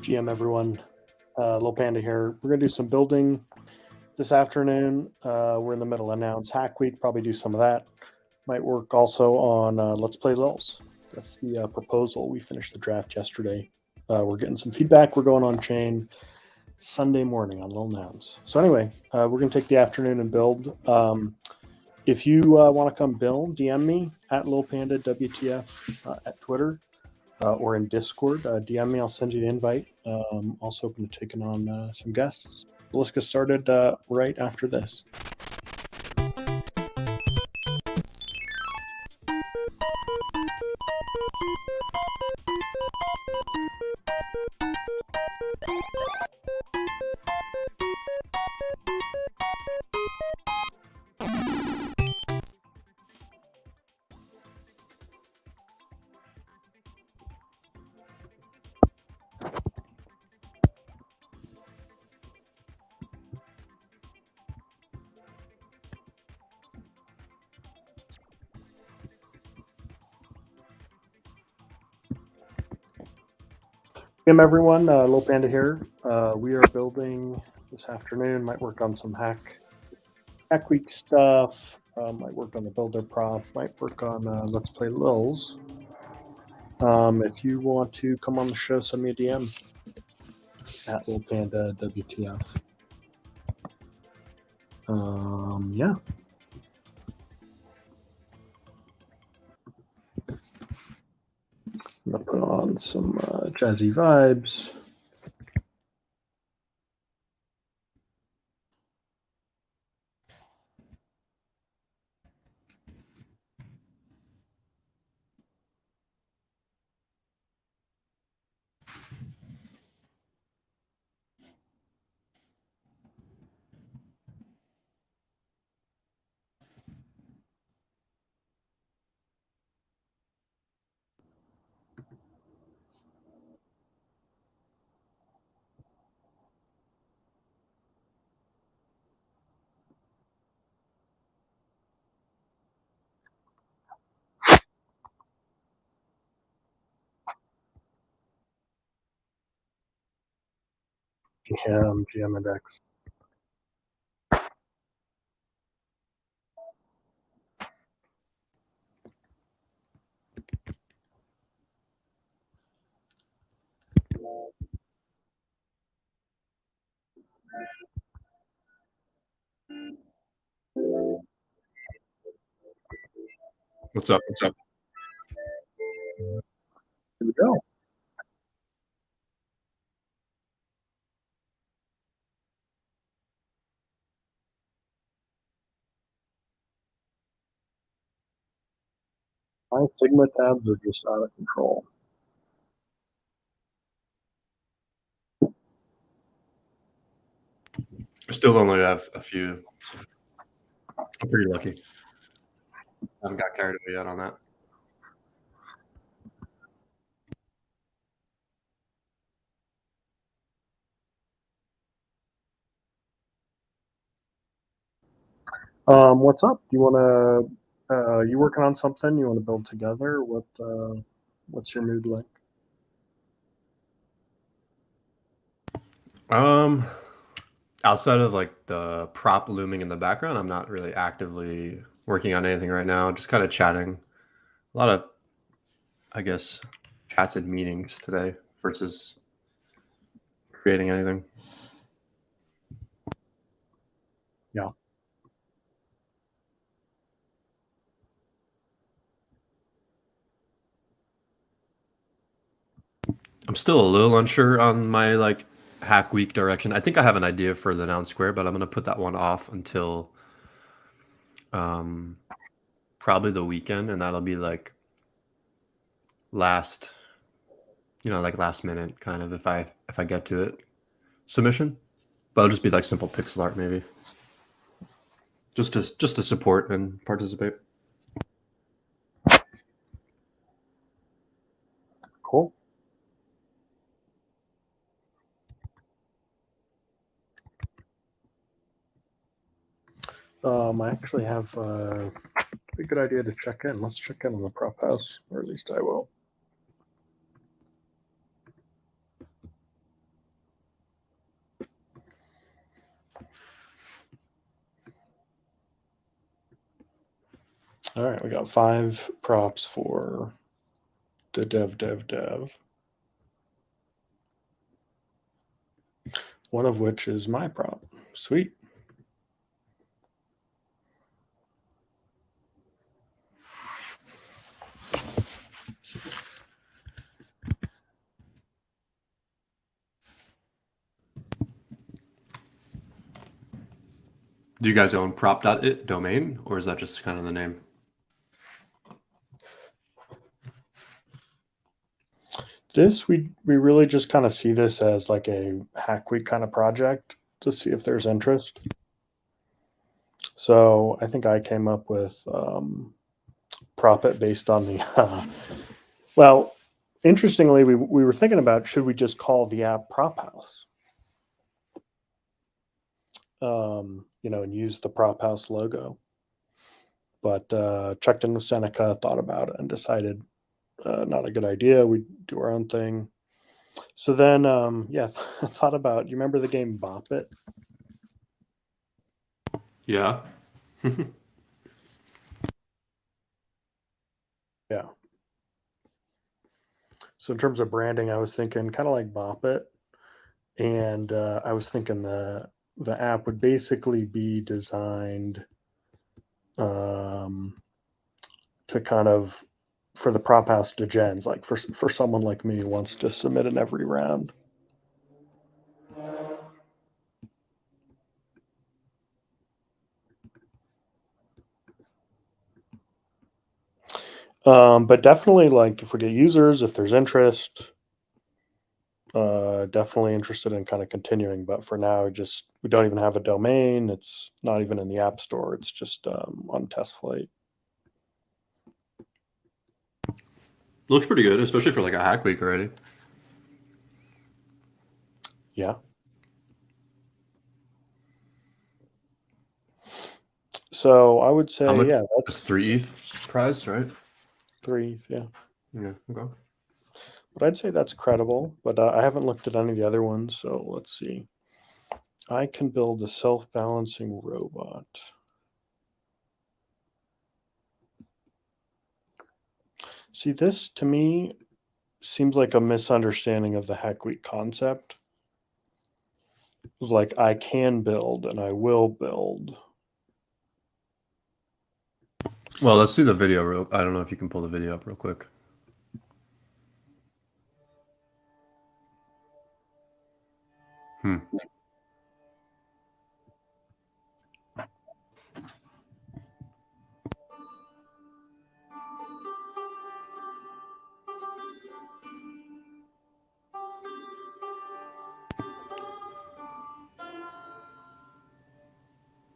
GM everyone, Lil Panda here. We're gonna do some building this afternoon. We're in the middle of Nouns Hack Week. Probably do some of that. Might work also on Let's Play Lils. That's the proposal. We finished the draft yesterday. We're getting some feedback. We're going on chain Sunday morning on Lil Nouns. So anyway, we're gonna take the afternoon and build. If you want to come build, DM me at Lil Panda WTF at Twitter. Or in Discord, DM me. I'll send you the invite. Also open to taking on some guests. But let's get started right after this. Welcome everyone, Lil Panda here. We are building this afternoon. Might work on some hack week stuff. Might work on the builder prop. Might work on Let's Play Lils. If you want to come on the show, send me a DM at Lil Panda WTF. Yeah. I'm gonna put on some jazzy vibes. GM index. What's up? What's up? Here we go. My Sigma tabs are just out of control. I still only have a few. I'm pretty lucky. I haven't got carried away yet on that. What's up? You want to? You working on something? You want to build together? What's your mood like? Outside of like the prop looming in the background, I'm not really actively working on anything right now. Just kind of chatting. A lot of, I guess, chats and meetings today versus creating anything. Yeah. I'm still a little unsure on my like hack week direction. I think I have an idea for the noun square, but I'm gonna put that one off until probably the weekend, and that'll be like last minute kind of if I get to it submission. But it'll just be like simple pixel art maybe. Just to support and participate. Cool. I actually have a good idea to check in. Let's check in on the prop house, or at least I will. All right, we got 5 props for the dev. One of which is my prop. Sweet. Do you guys own prop.it domain, or is that just kind of the name? This we really just kind of see this as like a hack week kind of project to see if there's interest. So I think I came up with prop it based on the well, interestingly, we were thinking about should we just call the app Prop House, and use the Prop House logo. But checked in with Seneca, thought about it, and decided not a good idea. We do our own thing. So then, thought about. You remember the game Bop It? Yeah. Yeah. So in terms of branding, I was thinking kind of like Bop It, and I was thinking the app would basically be designed to kind of for the prop house degens, like for someone like me who wants to submit in every round. But definitely, like if we get users, if there's interest, definitely interested in kind of continuing. But for now, we don't even have a domain. It's not even in the app store. It's just on test flight. Looks pretty good, especially for like a hack week already. Yeah. So I would say, How much? yeah, That's that's 3 ETH prize, right? 3. Yeah. Yeah. Okay. But I'd say that's credible. But I haven't looked at any of the other ones. So let's see. I can build a self-balancing robot. See, this to me seems like a misunderstanding of the Hack Week concept. It was like I can build and I will build. Well, let's see the video real. I don't know if you can pull the video up real quick.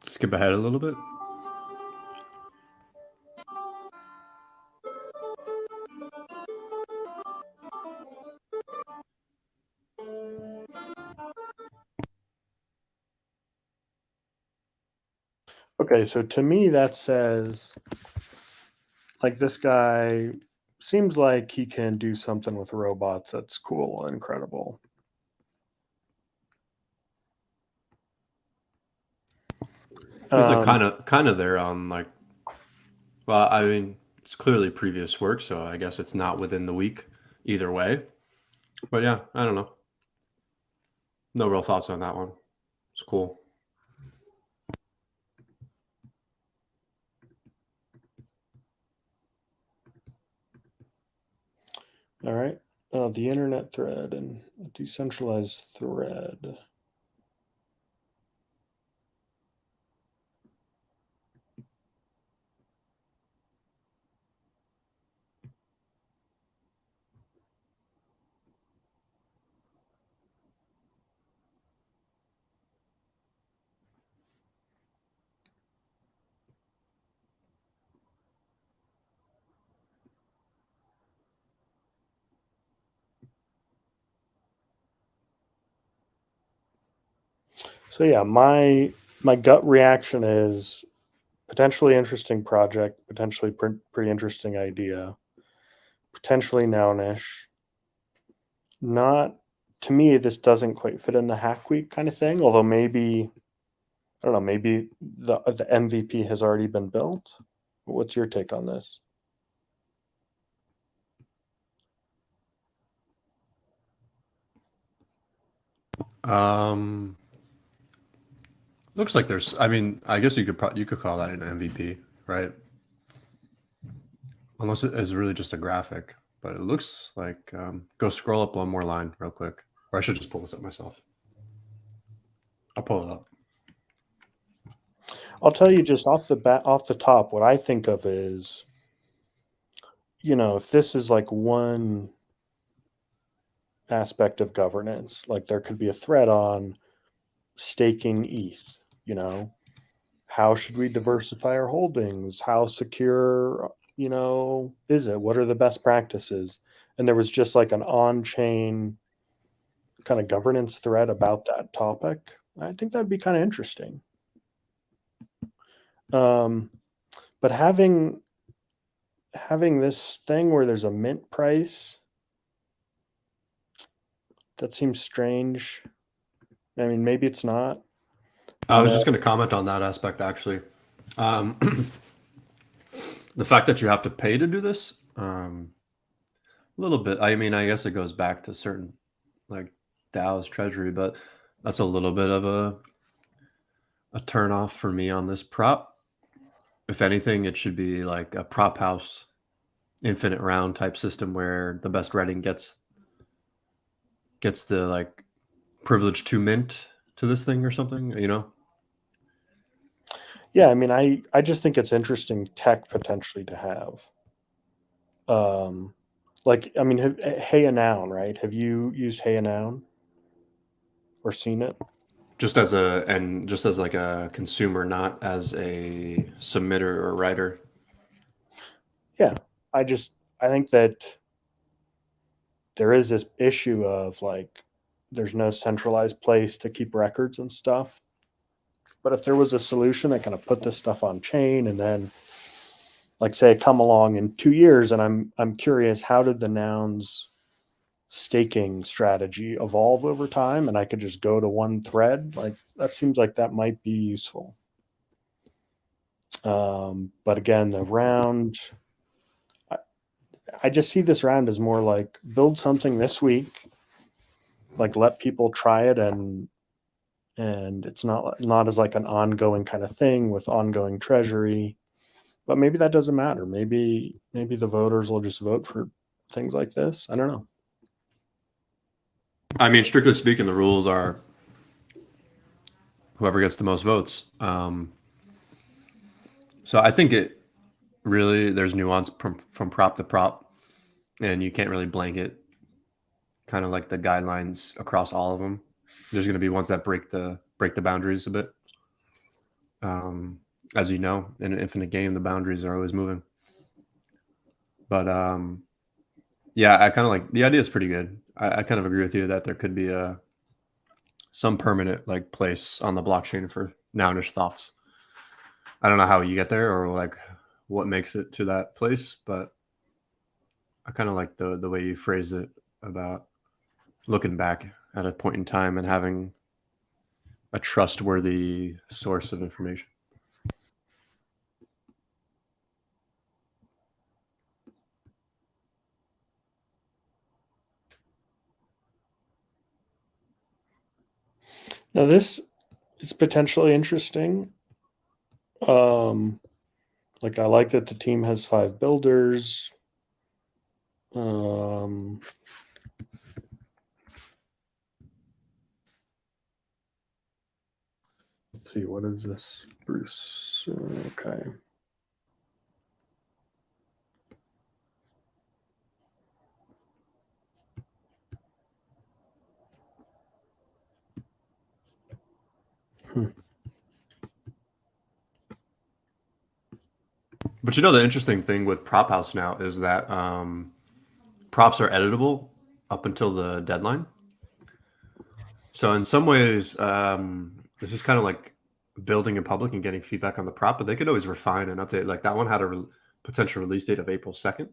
Skip ahead a little bit. Okay, so to me that says like this guy seems like he can do something with robots that's cool and incredible. He's like kind of there on like. Well, I mean, it's clearly previous work, so I guess it's not within the week either way. But yeah, I don't know. No real thoughts on that one. It's cool. All right. The internet thread and a decentralized thread. So yeah, my gut reaction is potentially interesting project, potentially pretty interesting idea, potentially nounish. Not to me, this doesn't quite fit in the hack week kind of thing. Although maybe I don't know, maybe the MVP has already been built. What's your take on this? Looks like there's. I mean, I guess you could call that an MVP, right? Unless it is really just a graphic, but it looks like. Go scroll up one more line real quick, or I should just pull this up myself. I'll pull it up. I'll tell you just off the top, what I think of is, if this is like one aspect of governance, like there could be a thread on staking ETH, how should we diversify our holdings? How secure, is it? What are the best practices? And there was just like an on-chain kind of governance thread about that topic. I think that'd be kind of interesting. But having this thing where there's a mint price, that seems strange. I mean, maybe it's not. I was just going to comment on that aspect actually. The fact that you have to pay to do this, a little bit. I mean, I guess it goes back to certain like DAO's treasury, but that's a little bit of a turn off for me on this prop. If anything, it should be like a prop house infinite round type system where the best writing gets the like privilege to mint to this thing or something, Yeah, I mean, I just think it's interesting tech potentially to have. Like, I mean, Hey a Noun, right? Have you used Hey a Noun or seen it? just as like a consumer, not as a submitter or writer. Yeah, I think that there is this issue of like there's no centralized place to keep records and stuff. But if there was a solution that kind of put this stuff on chain and then like say come along in 2 years and I'm curious, how did the Nouns staking strategy evolve over time, and I could just go to one thread, like that seems like that might be useful. But again, the round, I just see this round as more like build something this week, like let people try it, and it's not as like an ongoing kind of thing with ongoing treasury. But maybe that doesn't matter. Maybe the voters will just vote for things like this. I don't know. I mean, strictly speaking, the rules are whoever gets the most votes. So I think it really there's nuance from prop to prop, and you can't really blanket kind of like the guidelines across all of them. There's going to be ones that break the boundaries a bit. As you know, in an infinite game, the boundaries are always moving. But yeah, I kind of like the idea is pretty good. I kind of agree with you that there could be some permanent like place on the blockchain for nounish thoughts. I don't know how you get there or like what makes it to that place, but I kind of like the way you phrase it about looking back at a point in time and having a trustworthy source of information. Now this is potentially interesting. Like I like that the team has 5 builders. Let's see, what is this, Bruce? Okay. But the interesting thing with Prop House now is that props are editable up until the deadline. So in some ways, this is kind of like building in public and getting feedback on the prop, but they could always refine and update. Like that one had a potential release date of April 2nd.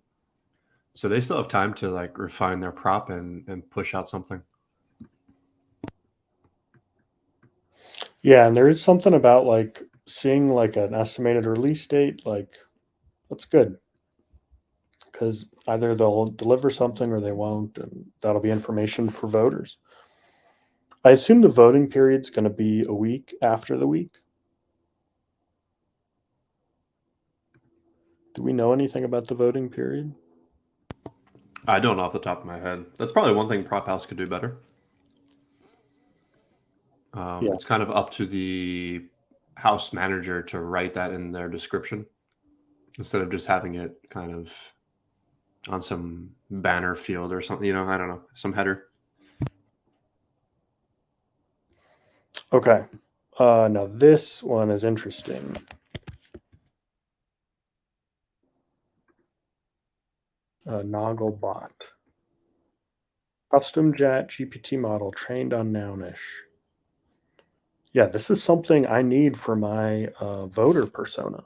So they still have time to like refine their prop and push out something. Yeah, and there is something about like seeing like an estimated release date, like That's good, because either they'll deliver something or they won't, and that'll be information for voters. I assume the voting period's going to be a week after the week. Do we know anything about the voting period? I don't off the top of my head. That's probably one thing Prop House could do better. Yeah. It's kind of up to the house manager to write that in their description instead of just having it kind of on some banner field or something. I don't know, some header. Okay. Now this one is interesting. Nogglebot. Custom Chat GPT model trained on Nounish. Yeah, this is something I need for my voter persona.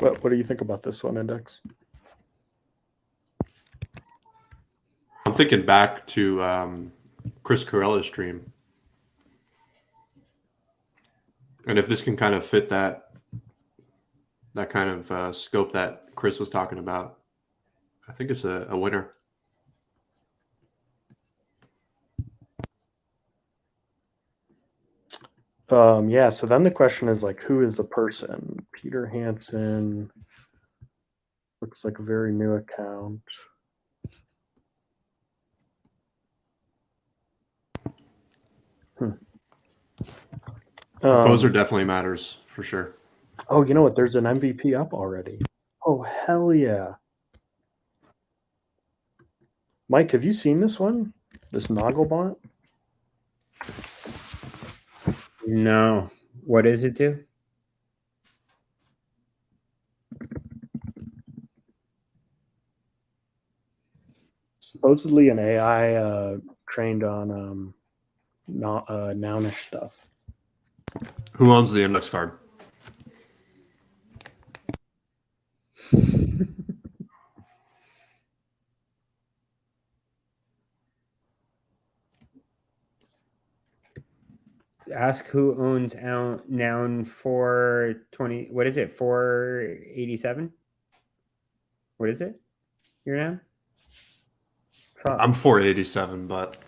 What do you think about this one, Index? I'm thinking back to Chris Carella's stream. And if this can kind of fit that kind of scope that Chris was talking about, I think it's a winner. Yeah, so then the question is like, who is the person? Peter Hansen. Looks like a very new account. Composer definitely matters for sure. Oh, you know what? There's an MVP up already. Oh, hell yeah. Mike, have you seen this one? This Nogglebot? No. What does it do? Supposedly an AI trained on nounish stuff. Who owns the index card? Ask who owns Noun 420. What is it? 487? What is it? Your Noun? I'm 487, but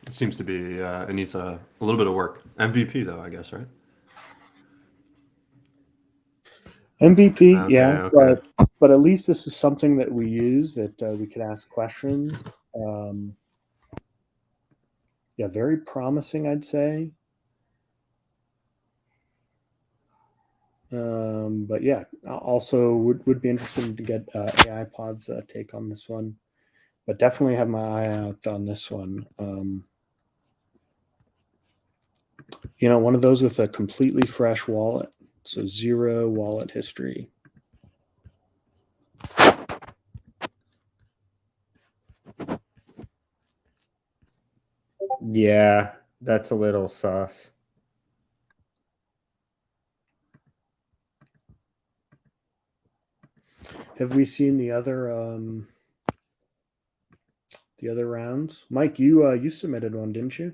it seems to be it needs a little bit of work. MVP though, I guess, right? MVP, Okay, yeah, okay. but at least this is something that we use that we could ask questions. Yeah, very promising, I'd say. But yeah, also would be interesting to get AI Pod's take on this one. But definitely have my eye out on this one. One of those with a completely fresh wallet. So 0 wallet history. Yeah, that's a little sus. Have we seen the other rounds? Mike, you submitted one, didn't you?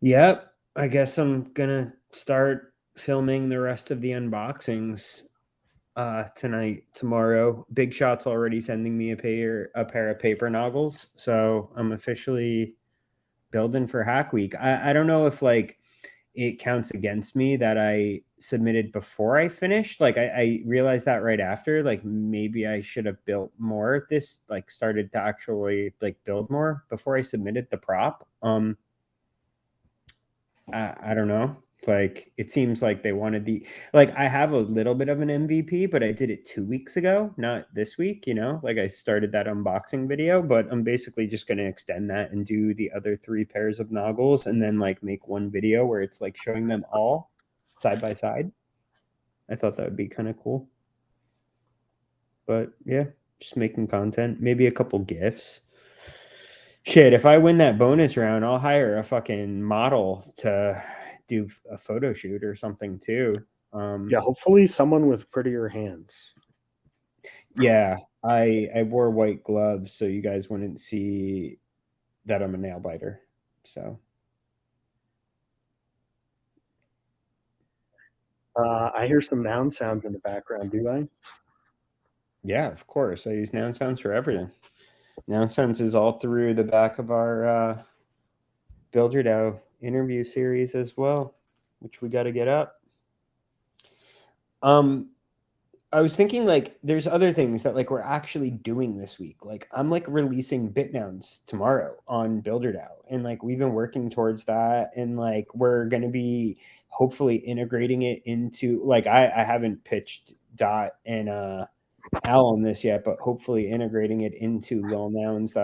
Yep. I guess I'm gonna start filming the rest of the unboxings tonight, tomorrow. Big Shot's already sending me a pair of paper novels, so I'm officially building for Hack Week. I don't know if like it counts against me that I submitted before I finished. Like I realized that right after. Like maybe I should have built more. This like started to actually like build more before I submitted the prop. I don't know. Like it seems like they wanted I have a little bit of an MVP, but I did it 2 weeks ago, not this week, Like I started that unboxing video, but I'm basically just going to extend that and do the other 3 pairs of noggles and then like make one video where it's like showing them all side by side. I thought that would be kind of cool. But yeah, just making content, maybe a couple GIFs. Shit, if I win that bonus round, I'll hire a fucking model to do a photo shoot or something too. Yeah, hopefully someone with prettier hands. Yeah, I wore white gloves so you guys wouldn't see that I'm a nail biter. So I hear some noun sounds in the background. Do I? yeah, of course. I use noun sounds for everything. Noun sounds is all through the back of our Builder interview series as well, which we got to get up. I was thinking like there's other things that like we're actually doing this week. Like I'm like releasing BitNouns tomorrow on BuilderDAO, and like we've been working towards that, and like we're gonna be hopefully integrating it into like I haven't pitched Dot and Al on this yet, but hopefully integrating it into Lil Noun's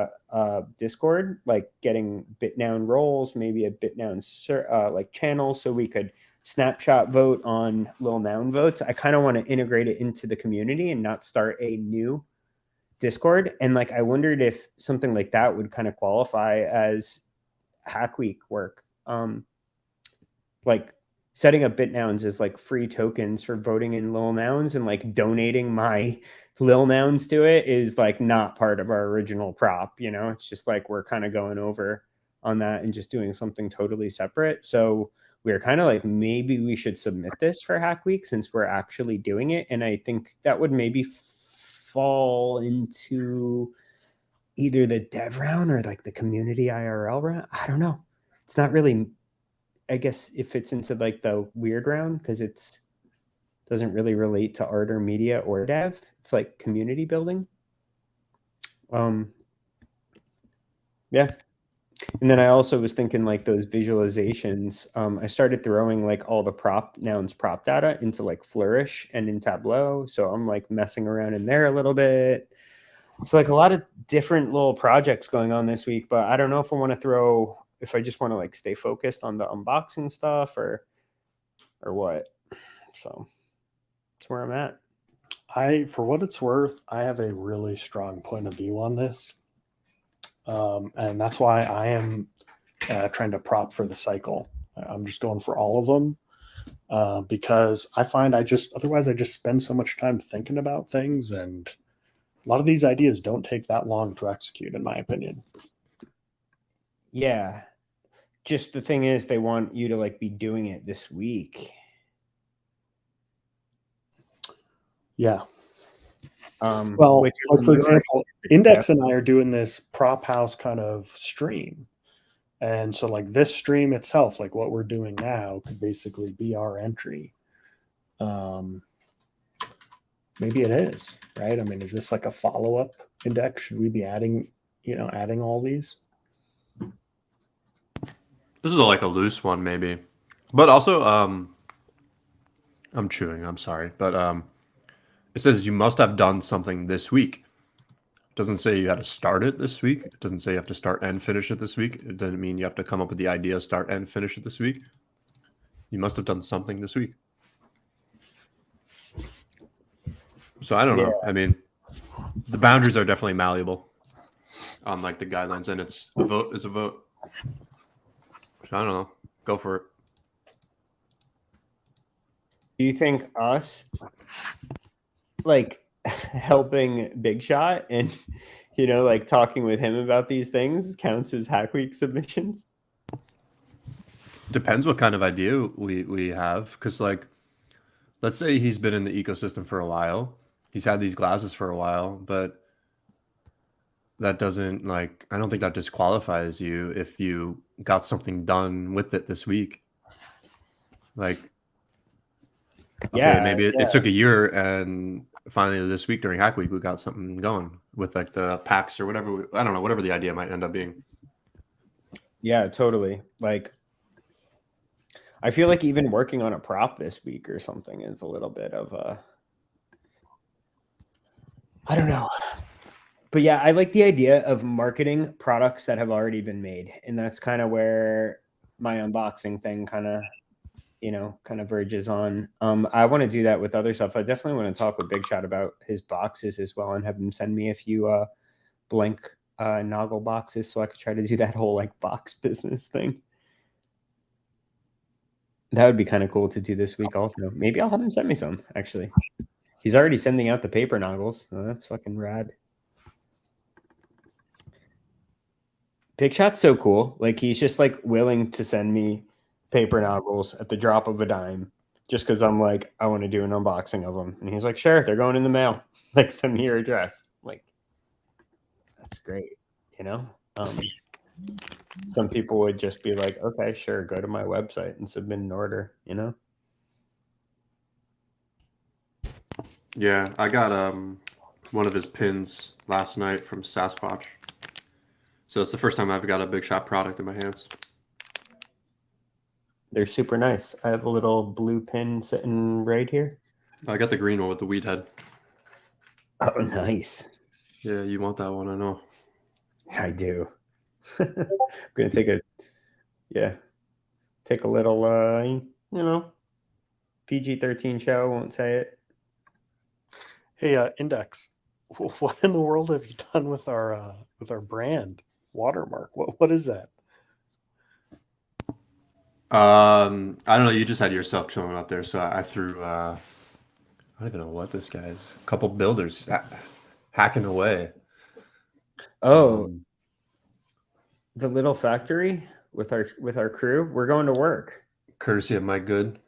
Discord, like getting BitNoun roles, maybe a BitNoun like channel, so we could snapshot vote on Lil Noun votes. I kind of want to integrate it into the community and not start a new Discord. And like I wondered if something like that would kind of qualify as Hack Week work. Like setting up BitNouns as like free tokens for voting in Lil Nouns, and like donating my Lil Nouns to it is like not part of our original prop, you know? It's just like we're kind of going over on that and just doing something totally separate. So we were kind of like, maybe we should submit this for Hack Week since we're actually doing it. And I think that would maybe fall into either the dev round or like the community IRL round. I don't know. It's not really, I guess it fits into like the weird round because it's doesn't really relate to art or media or dev. It's like community building. Yeah. And then I also was thinking like those visualizations. I started throwing like all the nouns prop data into like Flourish and in Tableau. So I'm like messing around in there a little bit. It's like a lot of different little projects going on this week, but I don't know if I want to if I just want to like stay focused on the unboxing stuff or what. So that's where I'm at. For what it's worth, I have a really strong point of view on this. And that's why I am trying to prop for the cycle. I'm just going for all of them because I find otherwise I just spend so much time thinking about things, and a lot of these ideas don't take that long to execute, in my opinion. Yeah. Just the thing is, they want you to like be doing it this week. Yeah. Well, like for example, Index and I are doing this prop house kind of stream. And so like this stream itself, like what we're doing now, could basically be our entry. Maybe it is, right? I mean, is this like a follow-up Index? Should we be adding all these? This is like a loose one, maybe. But also, I'm chewing, I'm sorry. But it says you must have done something this week. It doesn't say you had to start it this week. It doesn't say you have to start and finish it this week. It doesn't mean you have to come up with the idea, start and finish it this week. You must have done something this week. So I don't know. I mean, the boundaries are definitely malleable on like the guidelines, and it's a vote is a vote. So I don't know. Go for it. Do you think us like helping Big Shot and like talking with him about these things counts as Hack Week submissions? Depends what kind of idea we have, because like let's say he's been in the ecosystem for a while, he's had these glasses for a while, but that doesn't like, I don't think that disqualifies you if you got something done with it this week. Like, okay, maybe it took a year, and finally this week during Hack Week we got something going with like the packs or whatever. I don't know, whatever the idea might end up being. Yeah, totally. Like, I feel like even working on a prop this week or something is a little bit of I don't know. But yeah, I like the idea of marketing products that have already been made. And that's kind of where my unboxing thing kind of verges on. I want to do that with other stuff. I definitely want to talk with Big Shot about his boxes as well and have him send me a few blank Noggle boxes so I could try to do that whole like box business thing. That would be kind of cool to do this week also. Maybe I'll have him send me some, actually. He's already sending out the paper noggles. Oh, that's fucking rad. Big Shot's so cool. Like he's just like willing to send me paper noggles at the drop of a dime, just because I'm like, I want to do an unboxing of them. And he's like, sure, they're going in the mail. Like, send me your address. Like, that's great. You know, some people would just be like, okay, sure, go to my website and submit an order. You know. Yeah, I got one of his pins last night from Sasquatch. So it's the first time I've got a Big Shot product in my hands. They're super nice. I have a little blue pin sitting right here. I got the green one with the weed head. Oh, nice. Yeah, you want that one, I know. I do. I'm gonna take a little PG-13 show. Won't say it. Hey, Index, what in the world have you done with our brand watermark? What is that? I don't know. You just had yourself chilling up there, so I threw. I don't even know what this guy is. A couple builders hacking away. Oh, the little factory with our crew. We're going to work. Courtesy of Mike Good.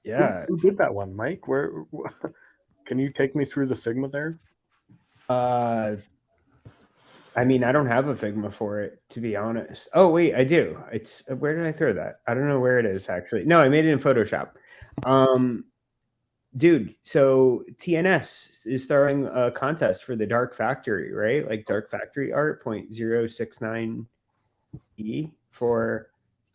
Yeah. Who did that one, Mike? Where can you take me through the Figma there? I mean, I don't have a Figma for it, to be honest. Oh, wait, I do. It's where did I throw that? I don't know where it is actually. No, I made it in Photoshop. Dude, so TNS is throwing a contest for the Dark Factory, right? Like Dark Factory art 0.069E for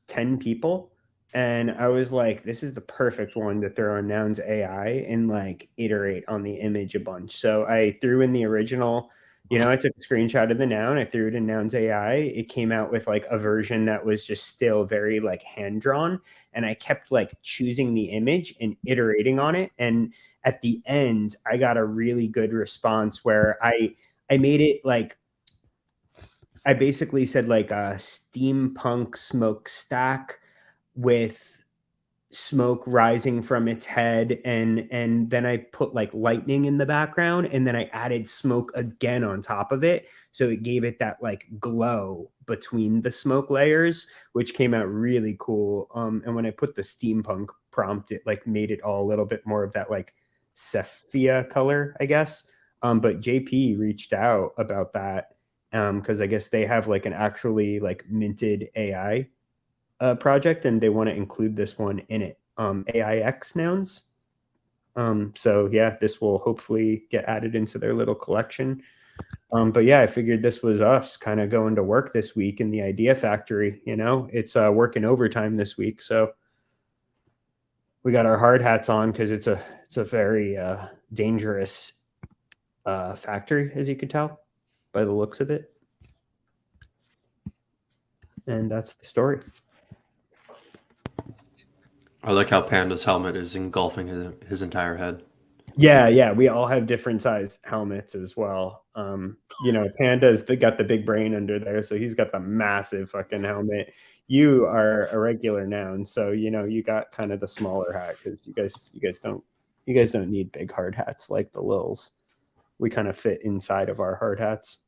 10 people. And I was like, this is the perfect one to throw on Nouns AI and like iterate on the image a bunch. So I threw in the original, I took a screenshot of the noun, I threw it in Nouns AI. It came out with like a version that was just still very like hand drawn. And I kept like choosing the image and iterating on it. And at the end, I got a really good response where I made it like, I basically said like a steampunk smokestack with smoke rising from its head, and then I put like lightning in the background, and then I added smoke again on top of it, so it gave it that like glow between the smoke layers, which came out really cool. And when I put the steampunk prompt, it like made it all a little bit more of that like sepia color, I guess. But JP reached out about that because I guess they have like an actually like minted AI project, and they want to include this one in it. AIX nouns. So yeah, this will hopefully get added into their little collection. But yeah, I figured this was us kind of going to work this week in the Idea Factory. It's working overtime this week, so we got our hard hats on because it's a very dangerous factory, as you could tell by the looks of it. And that's the story. I like how Panda's helmet is engulfing his entire head. Yeah, we all have different size helmets as well. Panda's got the big brain under there, so he's got the massive fucking helmet. You are a regular noun, so you got kind of the smaller hat because you guys don't need big hard hats like the Lils. We kind of fit inside of our hard hats.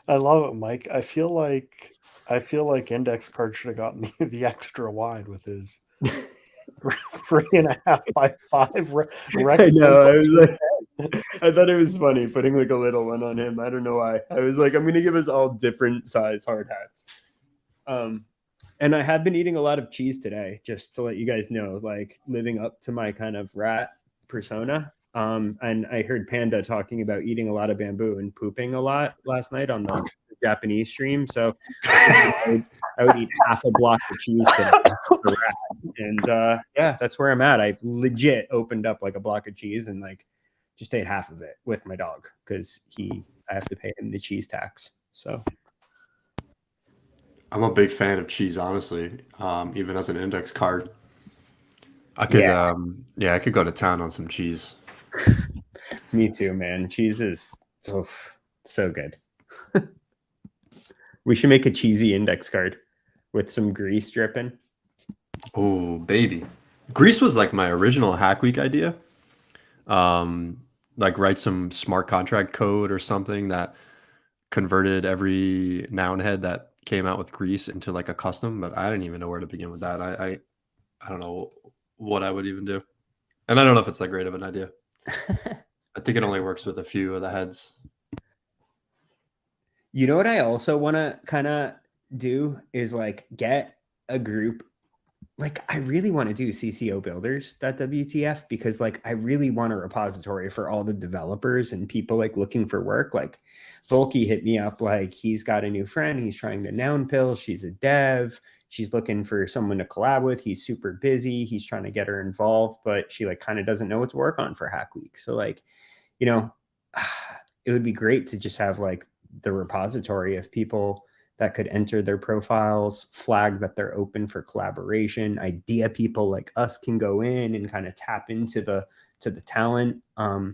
I love it, Mike. I feel like Index Card should have gotten the extra wide with his 3.5 by 5 I know. I was like, I thought it was funny putting like a little one on him. I don't know why. I was like, I'm gonna give us all different size hard hats. And I have been eating a lot of cheese today, just to let you guys know, like living up to my kind of rat persona. And I heard Panda talking about eating a lot of bamboo and pooping a lot last night on the Japanese stream. So I would eat half a block of cheese today. And yeah, that's where I'm at. I legit opened up like a block of cheese and like just ate half of it with my dog because I have to pay him the cheese tax. So I'm a big fan of cheese, honestly. Even as an Index Card, I could I could go to town on some cheese. Me too, man. Cheese is so good. We should make a cheesy Index Card with some grease dripping. Oh, baby. Greece was like my original Hack Week idea. Like write some smart contract code or something that converted every noun head that came out with Greece into like a custom, but I didn't even know where to begin with that. I don't know what I would even do. And I don't know if it's that great of an idea. I think it only works with a few of the heads. You know what I also want to kind of do is like get a group. Like I really want to do CCO builders.wtf because like I really want a repository for all the developers and people like looking for work. Like Volky hit me up like he's got a new friend. He's trying to noun pill. She's a dev. She's looking for someone to collab with. He's super busy. He's trying to get her involved, but she like kind of doesn't know what to work on for Hack Week. So like, you know, it would be great to just have like the repository of people that could enter their profiles, flag that they're open for collaboration. Idea people like us can go in and kind of tap into the talent. I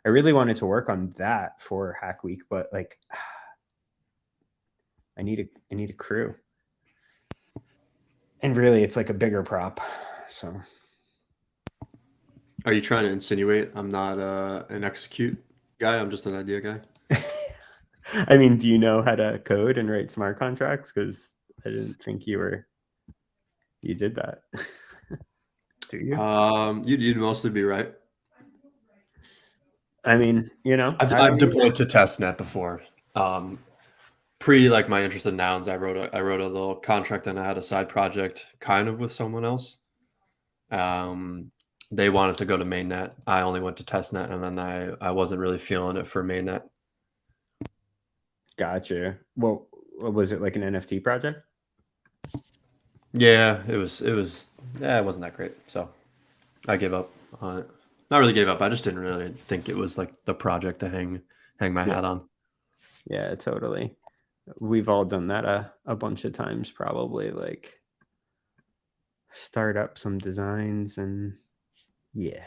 really wanted to work on that for Hack Week, but like I need a crew. And really it's like a bigger prop. So Are you trying to insinuate I'm not an execute guy? I'm just an idea guy. I mean, do you know how to code and write smart contracts? Because I didn't think you did that. Do you? You'd mostly be right. I mean, you know, I've deployed to testnet before. Pre like my interest in nouns, I wrote a little contract and I had a side project kind of with someone else. They wanted to go to mainnet. I only went to testnet, and then I wasn't really feeling it for mainnet. Gotcha. Well, was it like an NFT project? Yeah, it was. Yeah, it wasn't that great. So I gave up on it. Not really gave up. I just didn't really think it was like the project to hang my hat on. Yeah, totally. We've all done that a bunch of times, probably. Like start up some designs and yeah.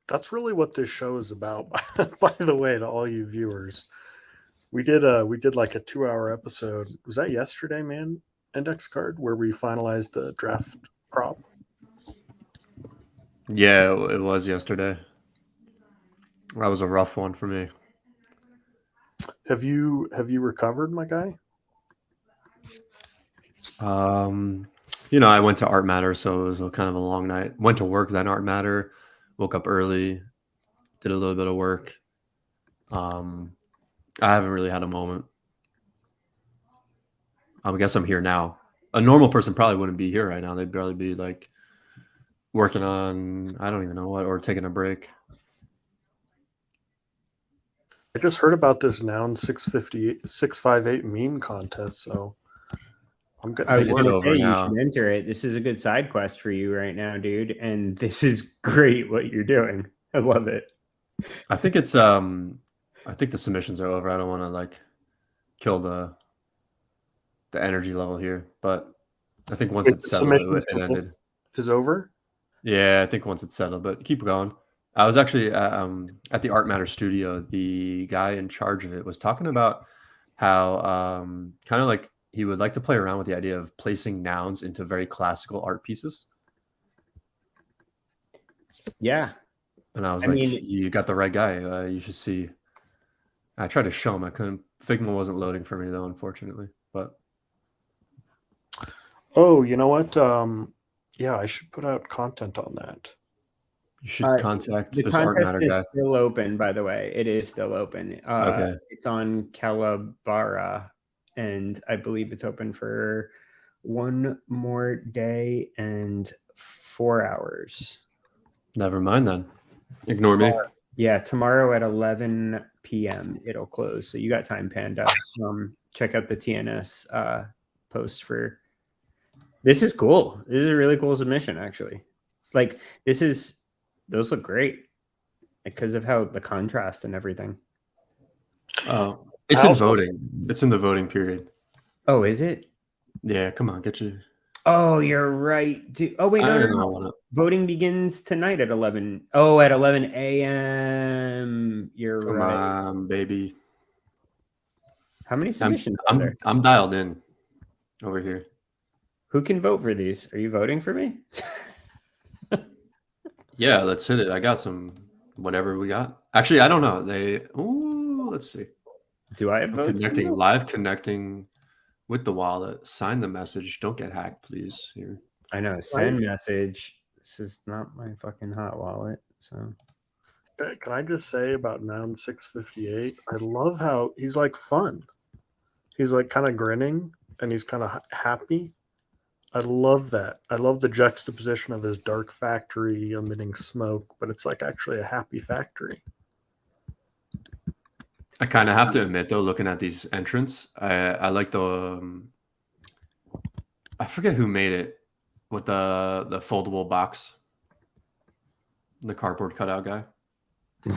That's really what this show is about. By the way, to all you viewers, we did like a 2-hour episode. Was that yesterday, man? Index card where we finalized the draft prop. Yeah, it was yesterday. That was a rough one for me. Have you recovered, my guy? I went to Art Matter, so it was kind of a long night. Went to work, then Art Matter. Woke up early, did a little bit of work. I haven't really had a moment. I guess I'm here now. A normal person probably wouldn't be here right now. They'd barely be like working on, I don't even know what, or taking a break. I just heard about this noun 658 meme contest, so I'm good. I was It's going to over say now. you should enter it. This is a good side quest for you right now, dude. And this is great what you're doing. I love it. I think it's I think the submissions are over. I don't want to like kill the energy level here, but I think once it's settled, it ended. Is over? Yeah, I think once it's settled, but keep going. I was actually at the Art Matter studio. The guy in charge of it was talking about how kind of like he would like to play around with the idea of placing nouns into very classical art pieces. Yeah. And I was you got the right guy. You should see. I tried to show him. I couldn't. Figma wasn't loading for me though, unfortunately. But oh, you know what? Yeah, I should put out content on that. You should contact this Art Matter guy. It's still open, by the way. It is still open. Okay. It's on Calabara, and I believe it's open for 1 more day and 4 hours. Never mind then. Ignore me. Yeah, tomorrow at 11 p.m. it'll close. So you got time, Panda. Check out the TNS post for. This is cool. This is a really cool submission, actually. Like those look great because of how the contrast and everything. Oh, it's in voting. It's in the voting period. Oh, is it? Yeah, come on, get you. Oh, you're right. Oh, wait, no. Voting begins tonight at 11. Oh, at 11 a.m. You're right. Come on, baby. How many submissions are there? I'm dialed in over here. Who can vote for these? Are you voting for me? Yeah, let's hit it. I got some whatever we got. Actually, I don't know. Let's see. Do I have votes in Connecting this? live, connecting with the wallet. Sign the message. Don't get hacked, please. Here. I know. Send message. This is not my fucking hot wallet. So Can I just say about Noun 658? I love how he's like fun. He's like kind of grinning and he's kind of happy. I love that. I love the juxtaposition of his dark factory emitting smoke, but it's like actually a happy factory. I kind of have to admit, though, looking at these entrants, I like the. I forget who made it with the foldable box. The cardboard cutout guy.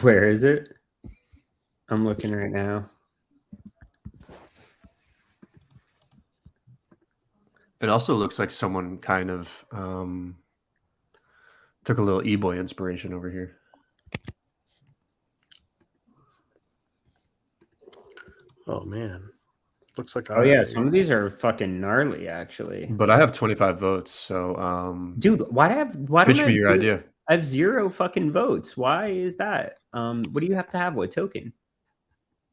where is it? I'm looking right now. It also looks like someone kind of took a little e-boy inspiration over here. Oh man, looks like Oh yeah, some of these are fucking gnarly, actually. But I have 25 votes, so dude, why pitch don't me your idea. I have 0 fucking votes? Why is that? What do you have to have? What token?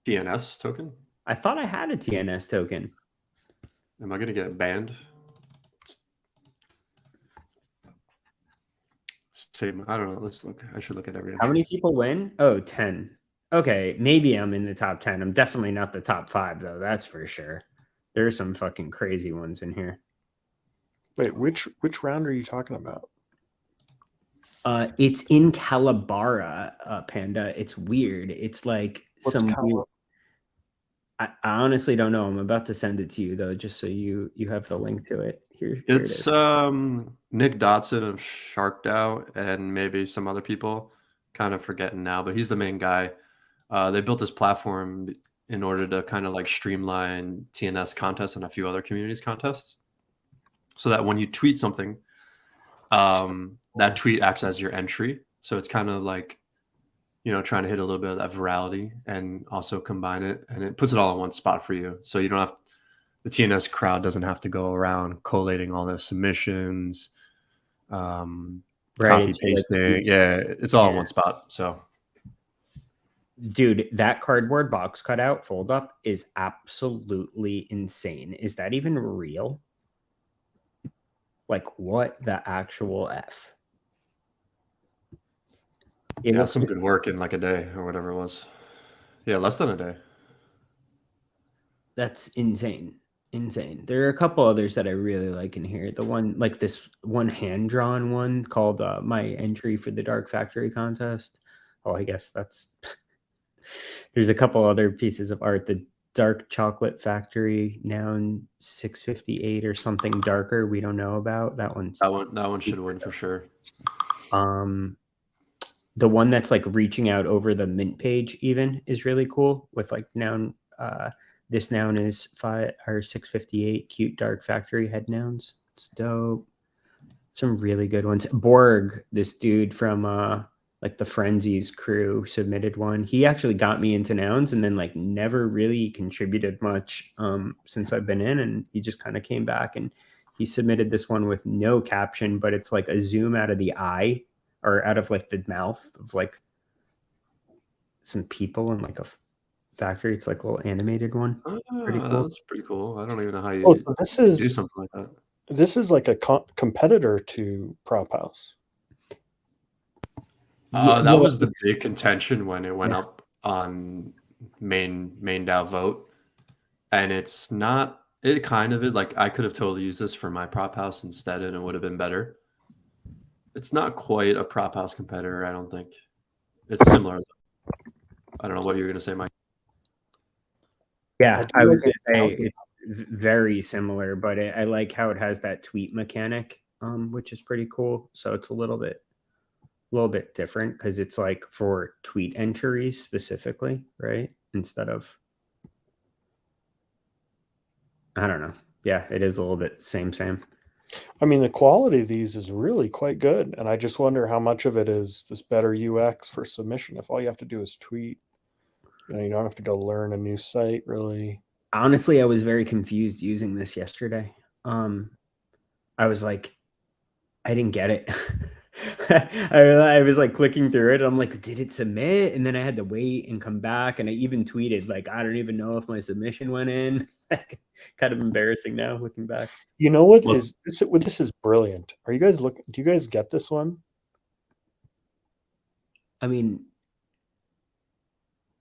TNS token? I thought I had a TNS token. Am I gonna get banned? Same. I don't know. Let's look. I should look at every entry. How many people win? Oh, 10. Okay, maybe I'm in the top 10. I'm definitely not the top 5, though. That's for sure. There are some fucking crazy ones in here. Wait, which round are you talking about? It's in Calabara, Panda. It's weird. It's like weird. I honestly don't know. I'm about to send it to you though, just so you have the link to it. Here it's Nick Dotson of SharkDAO and maybe some other people. Kind of forgetting now, but he's the main guy. They built this platform in order to kind of like streamline TNS contests and a few other communities contests, so that when you tweet something, that tweet acts as your entry. So it's kind of like, trying to hit a little bit of that virality and also combine it, and it puts it all in one spot for you. So you don't have, the TNS crowd doesn't have to go around collating all their submissions, copy pasting. Yeah, it's all in one spot. So, dude, that cardboard box cutout fold up is absolutely insane. Is that even real? Like, what the actual F? Yeah, some good work in like a day or whatever it was. Yeah, less than a day. That's insane. Insane. There are a couple others that I really like in here. The one, like this one hand-drawn one called My Entry for the Dark Factory Contest. Oh, I guess that's... There's a couple other pieces of art. The Dark Chocolate Factory, Noun 658 or something darker we don't know about. That one should win for sure. The one that's like reaching out over the mint page even is really cool with like Noun. This Noun is 658 cute dark factory head nouns. It's dope. Some really good ones. Borg, this dude from like the Frenzies crew, submitted one. He actually got me into nouns and then like never really contributed much since I've been in, and he just kind of came back and he submitted this one with no caption, but it's like a zoom out of the eye or out of like the mouth of like some people in like a factory. It's like a little animated one. Pretty cool. That's pretty cool. I don't even know how you do something like that. This is like a competitor to Prop House. That was the big contention when it went up on main DAO vote, and it's not. It kind of is like I could have totally used this for my Prop House instead, and it would have been better. It's not quite a Prop House competitor, I don't think. It's similar. I don't know what you're going to say, Mike. Yeah, I was going to say it's very similar, but I like how it has that tweet mechanic, which is pretty cool. So it's a little bit different because it's like for tweet entries specifically, right? Instead of, I don't know. Yeah, it is a little bit same. I mean, the quality of these is really quite good, and I just wonder how much of it is this better UX for submission. If all you have to do is tweet, you don't have to go learn a new site, really. Honestly, I was very confused using this yesterday. I was like, I didn't get it. I was like clicking through it. I'm like, did it submit? And then I had to wait and come back. And I even tweeted like, I don't even know if my submission went in. Kind of embarrassing now looking back. You know what Well- is this? This is brilliant. Are you guys looking? Do you guys get this one? I mean,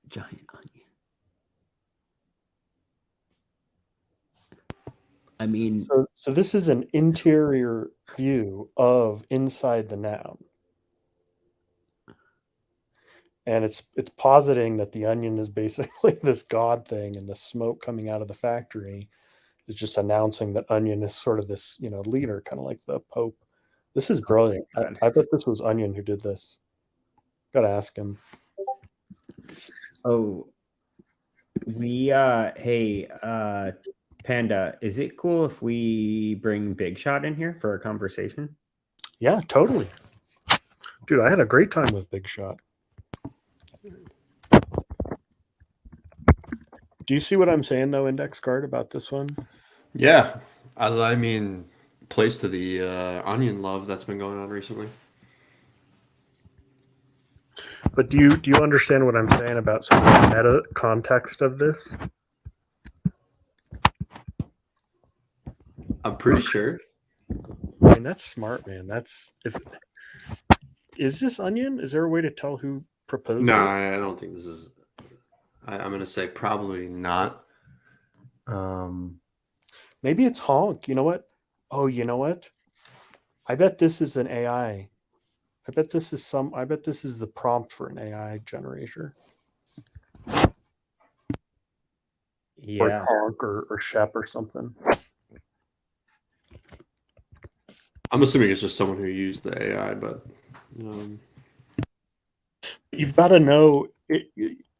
giant onion. I mean, So this is an interior view of inside the noun, and it's positing that the onion is basically this god thing, and the smoke coming out of the factory is just announcing that onion is sort of this leader, kind of like the Pope. This is brilliant. I bet this was Onion who did this. Gotta ask him. oh, hey, Panda, is it cool if we bring Big Shot in here for a conversation? Yeah, totally. Dude, I had a great time with Big Shot. Do you see what I'm saying, though, Index Card, about this one? Yeah, I mean, plays to the onion love that's been going on recently. But do you understand what I'm saying about sort of the meta context of this? I'm pretty sure. I mean, that's smart, man. Is this Onion? Is there a way to tell who proposed No, it? I don't think this is. I'm going to say probably not. Maybe it's Honk. You know what? Oh, you know what? I bet this is an AI. I bet this is the prompt for an AI generator. Or it's Yeah. Honk or Shep or something. I'm assuming it's just someone who used the AI, but You've got to know it.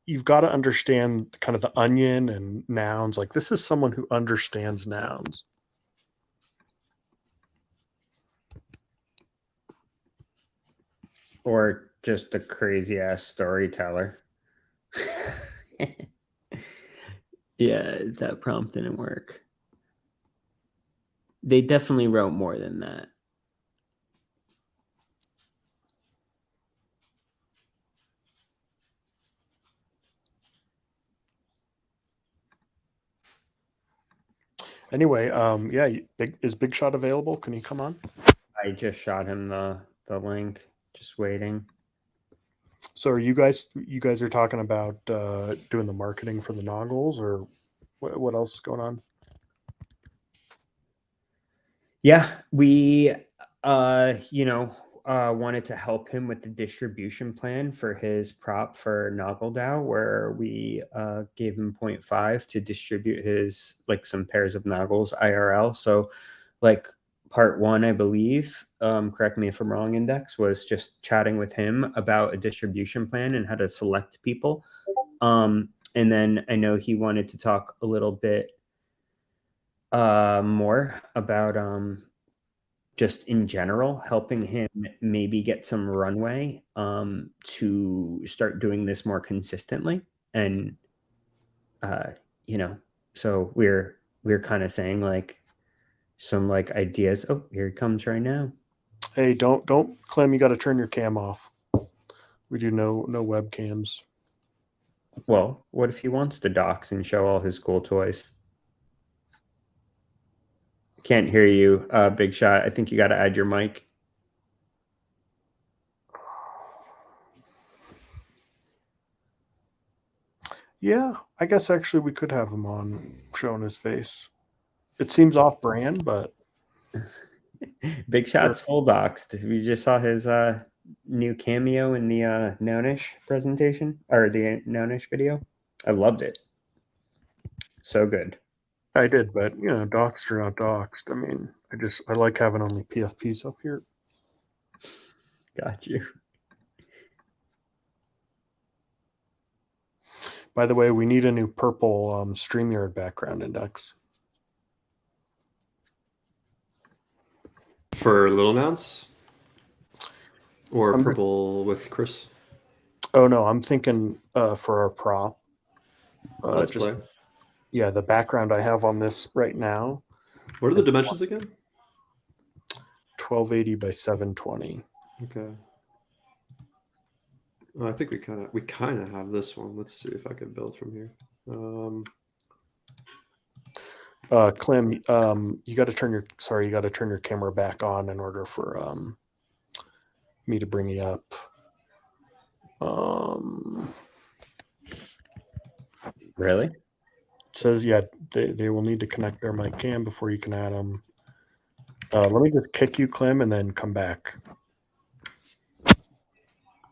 You've got to understand kind of the onion and nouns. Like, this is someone who understands nouns. Or just a crazy ass storyteller. Yeah, that prompt didn't work. They definitely wrote more than that. Anyway, yeah, is Big Shot available? Can he come on? I just shot him the link. Just waiting. So are you guys are talking about doing the marketing for the Noggles, or what else is going on? Yeah, we wanted to help him with the distribution plan for his prop for NoggleDAO, where we gave him 0.5 to distribute his some pairs of Noggles IRL. So part one, I believe, correct me if I'm wrong, Index, was just chatting with him about a distribution plan and how to select people. And then I know he wanted to talk a little bit more about just in general helping him maybe get some runway to start doing this more consistently. And so we're kind of saying some ideas. Oh, here it comes right now. Hey, don't Clem, you got to turn your cam off. We do no webcams. Well, what if he wants to dox and show all his cool toys? Can't hear you, Big Shot. I think you got to add your mic. Yeah, I guess actually we could have him on showing his face. It seems off brand, but Big Shot's full doxed. We just saw his new cameo in the Nonish presentation, or the Nonish video. I loved it. So good. I did, but doxed or not doxed. I mean, I like having only PFPs up here. Got you. By the way, we need a new purple StreamYard background, Index. for Little Nouns or purple with Chris. Oh no, I'm thinking for our prop. Let's play. Yeah, the background I have on this right now. What are the dimensions again? 1280 by 720. Okay. Well, I think we kind of have this one. Let's see if I can build from here. Clem, you got to turn your camera back on in order for me to bring you up. Really? It says, yeah, they will need to connect their mic cam before you can add them. Let me just kick you, Clem, and then come back.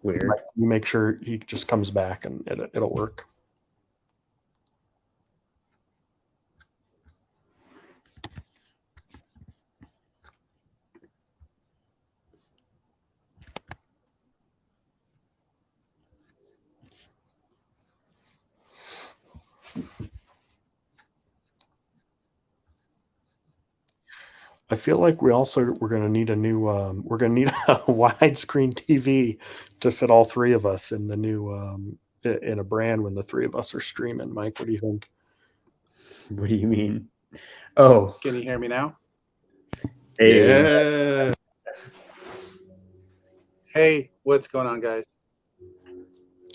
Weird. You make sure he just comes back and it'll work. I feel like we're going to need a new we're going to need a widescreen TV to fit all three of us in the new in a brand when the three of us are streaming. Mike, what do you think? What do you mean? Oh, Can you hear me now? hey. Yeah. Hey, what's going on, guys?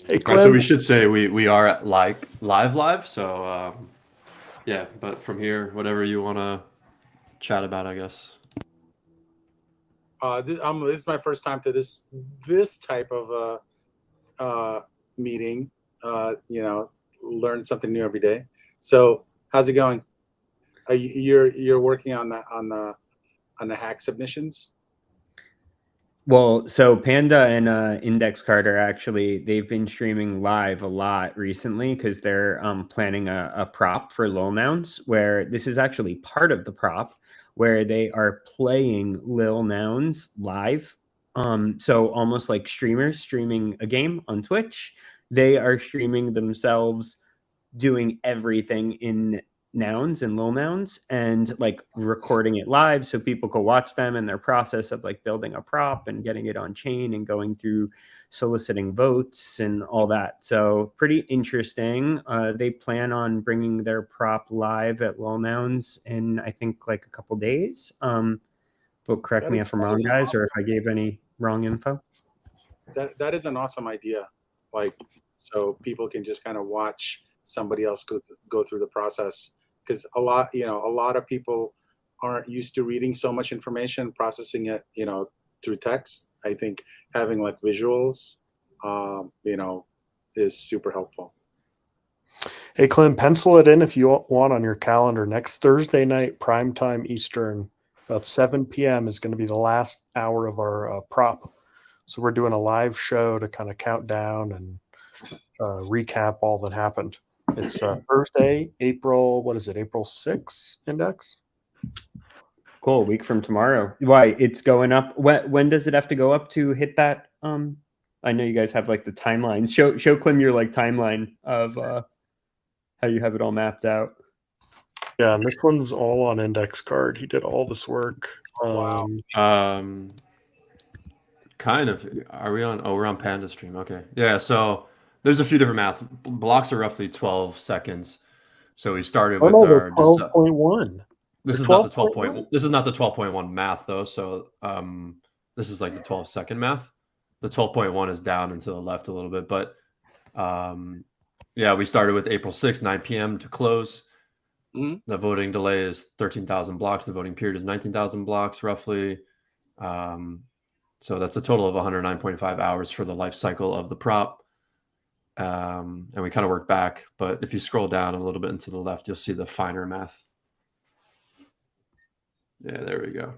Hey, Clem. So we should say we are at live. So yeah, but from here, whatever you want to chat about, I guess. This is my first time to this type of meeting. Learn something new every day. So how's it going? You're working on the hack submissions. Well, so Panda and Index Card are actually, they've been streaming live a lot recently because they're planning a prop for Lil Nouns, where this is actually part of the prop where they are playing Lil Nouns live. So almost like streamers streaming a game on Twitch, they are streaming themselves doing everything in nouns and Lil Nouns and like recording it live so people could watch them and their process of like building a prop and getting it on chain and going through soliciting votes and all that. So pretty interesting. They plan on bringing their prop live at Lil Nouns in I think like a couple days. But correct me if I'm wrong, guys, or if I gave any wrong info. That is an awesome idea. Like, so people can just kind of watch somebody else go through the process, because a lot of people aren't used to reading so much information, processing it through text. I think having like visuals is super helpful. Hey, Clem, pencil it in if you want on your calendar. Next Thursday night, prime time Eastern, about 7 p.m. is going to be the last hour of our prop. So we're doing a live show to kind of count down and recap all that happened. It's Thursday, April 6th, Index? Cool. A week from tomorrow. Why? It's going up. When does it have to go up to hit that? I know you guys have like the timelines. Show Clem your like timeline of how you have it all mapped out. Yeah, and this one's all on Index Card. He did all this work. Wow. Kind of. Are we on? Oh, we're on Panda Stream. Okay. Yeah. So there's a few different math. Blocks are roughly 12 seconds. So we started with our 12.1. This is not the 12. This is not the 12.1 math though. So this is like the 12-second math. The 12.1 is down and to the left a little bit, but yeah, we started with April 6th, 9 p.m. to close. Mm-hmm. The voting delay is 13,000 blocks. The voting period is 19,000 blocks roughly. So that's a total of 109.5 hours for the life cycle of the prop. And we kind of work back, but if you scroll down a little bit into the left, you'll see the finer math. Yeah, there we go.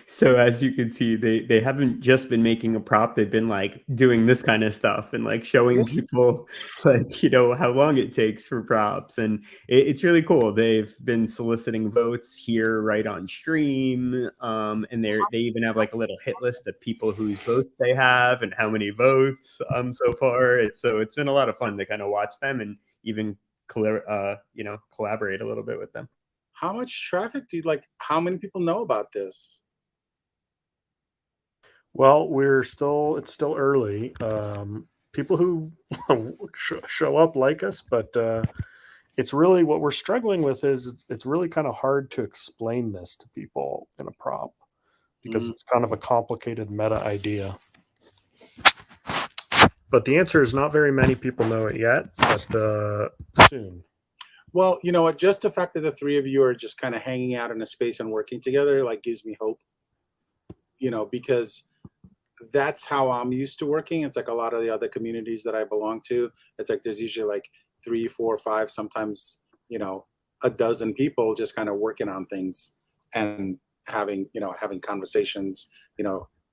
So as you can see, they haven't just been making a prop. They've been like doing this kind of stuff and like showing people like, how long it takes for props. And it's really cool. They've been soliciting votes here right on stream. And they even have like a little hit list of people whose votes they have and how many votes so far. It's been a lot of fun to kind of watch them and even collaborate a little bit with them. How much traffic how many people know about this? Well, it's still early. People who show up like us, but it's really what we're struggling with is it's really kind of hard to explain this to people in a prop. because it's kind of a complicated meta idea. But the answer is not very many people know it yet, but soon. Well, you know what? Just the fact that the three of you are just kind of hanging out in a space and working together, like, gives me hope. You know, because that's how I'm used to working. It's like a lot of the other communities that I belong to. It's like there's usually like 3, 4, 5, sometimes, you know, a dozen people just kind of working on things and having conversations,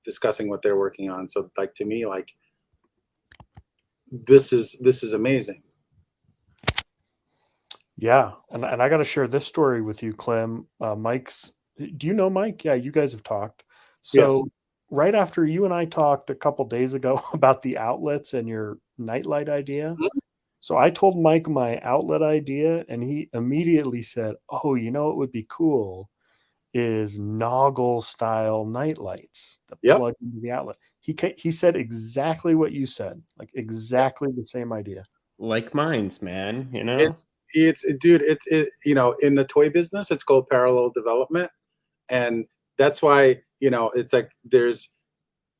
discussing what they're working on. So like, to me, like, this is amazing. Yeah, and I got to share this story with you, Clem. Mike's. Do you know Mike? Yeah, you guys have talked. So Yes. right after you and I talked a couple days ago about the outlets and your nightlight idea, so I told Mike my outlet idea, and he immediately said, "Oh, you know what would be cool is Noggle style nightlights that Yep. plug into the outlet." He said exactly what you said, like exactly the same idea. Like minds, man. You know, Dude, in the toy business, it's called parallel development. And that's why, it's like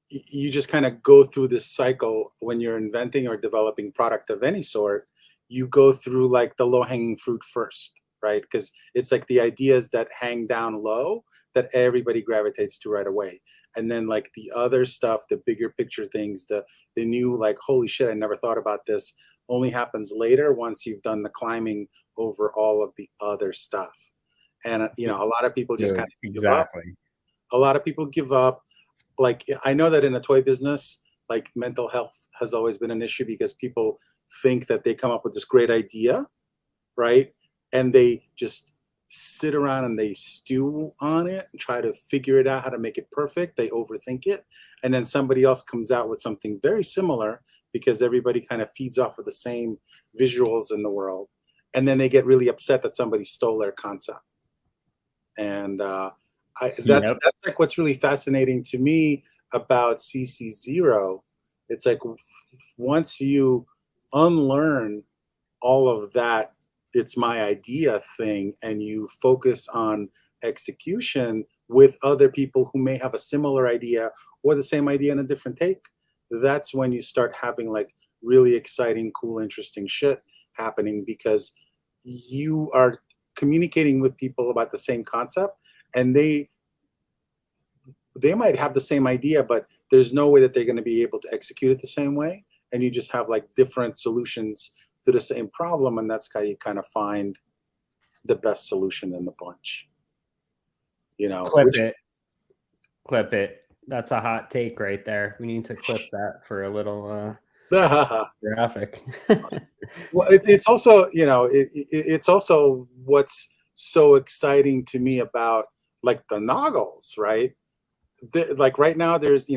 you just kind of go through this cycle when you're inventing or developing product of any sort. You go through like the low hanging fruit first, right? Because it's like the ideas that hang down low that everybody gravitates to right away. And then like the other stuff, the bigger picture things, the new, like, holy shit, I never thought about this, only happens later once you've done the climbing over all of the other stuff. And, a lot of people just kind of give up. exactly. A lot of people give up. Like, I know that in the toy business, like, mental health has always been an issue because people think that they come up with this great idea, right? And they just sit around and they stew on it and try to figure it out how to make it perfect. They overthink it. And then somebody else comes out with something very similar because everybody kind of feeds off of the same visuals in the world. And then they get really upset that somebody stole their concept. And that's like what's really fascinating to me about CC0. It's like once you unlearn all of that, it's my idea thing, and you focus on execution with other people who may have a similar idea or the same idea in a different take, that's when you start having like really exciting, cool, interesting shit happening, because you are communicating with people about the same concept, and they might have the same idea, but there's no way that they're going to be able to execute it the same way. And you just have like different solutions to the same problem. And that's how you kind of find the best solution in the bunch. Clip it. That's a hot take right there. We need to clip that for a little graphic. Well, it's also, it's also what's so exciting to me about like the Noggles, right? Like right now there's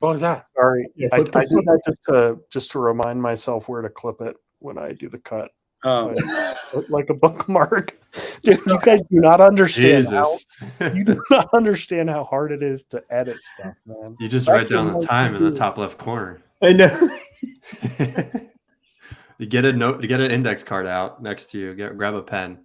what was that? Sorry, I did that just to remind myself where to clip it when I do the cut. So like a bookmark. Dude, you guys do not understand you do not understand how hard it is to edit stuff, man. You just write down the time in the top left corner. I know. You get an index card out next to you. Grab a pen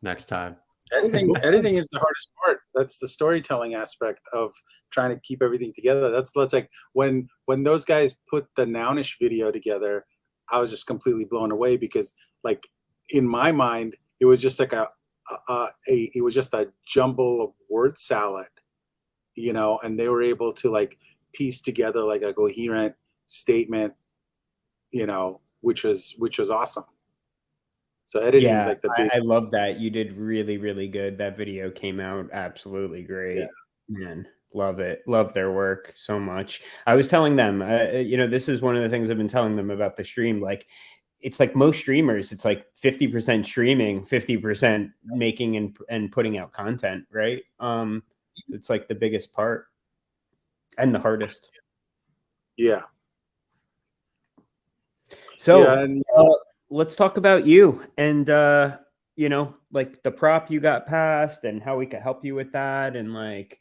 next time. Editing is the hardest part. That's the storytelling aspect of trying to keep everything together. That's like when those guys put the Nounish video together, I was just completely blown away, because like in my mind it was just like it was just a jumble of word salad, and they were able to like piece together like a coherent statement, which was awesome. So editing is like the big. I love that. You did really, really good. That video came out absolutely great. Yeah. Man, love it. Love their work so much. I was telling them, this is one of the things I've been telling them about the stream. Like, it's like most streamers, it's like 50% streaming, 50% making and putting out content, right? It's like the biggest part and the hardest. Yeah. So let's talk about you and, like the prop you got passed and how we could help you with that. And like,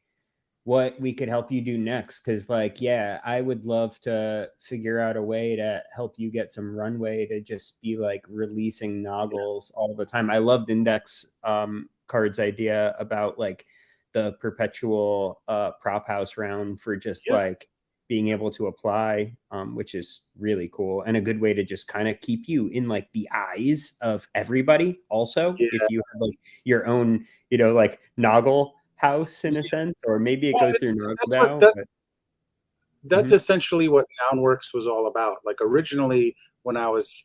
what we could help you do next. Because like, yeah, I would love to figure out a way to help you get some runway to just be like releasing noggles all the time. I loved Index Card's idea about like the perpetual prop house round for just like being able to apply, which is really cool and a good way to just kind of keep you in like the eyes of everybody. Also, if you have like your own, you know, like Noggle house in a sense, or maybe it goes through Noggle now. That's essentially what Nounworks was all about. Like originally, when I was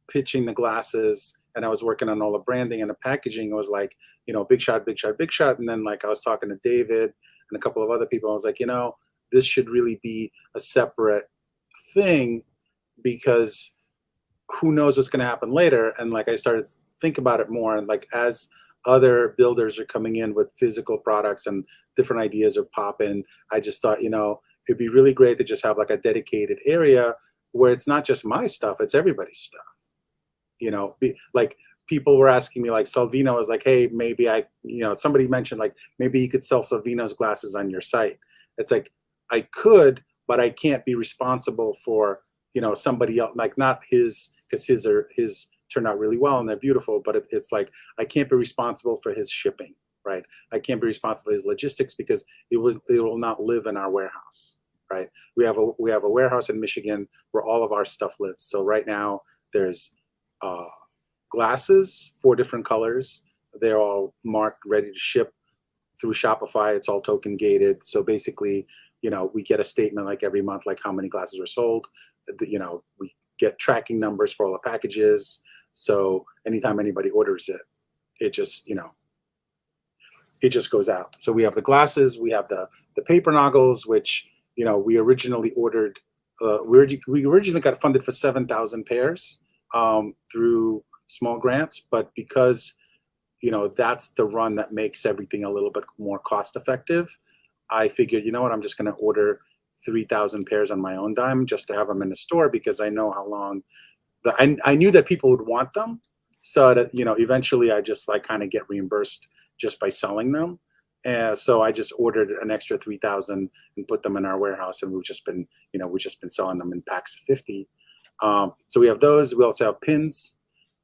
pitching the glasses and I was working on all the branding and the packaging, it was like, you know, big shot, big shot, big shot. And then like I was talking to David and a couple of other people. I was like, you know, this should really be a separate thing because who knows what's going to happen later. And like I started to think about it more, and like as other builders are coming in with physical products and different ideas are popping, I just thought, you know, it'd be really great to just have like a dedicated area where it's not just my stuff, it's everybody's stuff. You know, like people were asking me, like Salvino was like, hey, maybe I, you know, somebody mentioned like maybe you could sell Salvino's glasses on your site. It's like I could, but I can't be responsible for, you know, somebody else, like not his, because his turned out really well and they're beautiful, but it's like I can't be responsible for his shipping, right? I can't be responsible for his logistics because it will not live in our warehouse, right? We have a warehouse in Michigan where all of our stuff lives. So right now there's glasses, 4 different colors. They're all marked, ready to ship through Shopify. It's all token gated. So basically, you know, we get a statement like every month, like how many glasses were sold. You know, we get tracking numbers for all the packages. So anytime anybody orders it, it just, you know, it just goes out. So we have the glasses, we have the paper noggles, which, you know, we originally ordered, we originally got funded for 7,000 pairs through small grants, but because, you know, that's the run that makes everything a little bit more cost effective, I figured, you know what, I'm just going to order 3,000 pairs on my own dime just to have them in the store, because I know how long I knew that people would want them. So that, you know, eventually I just like kind of get reimbursed just by selling them. And so I just ordered an extra 3,000 and put them in our warehouse, and we've just been, you know, we've just been selling them in packs of 50. So we have those. We also have pins,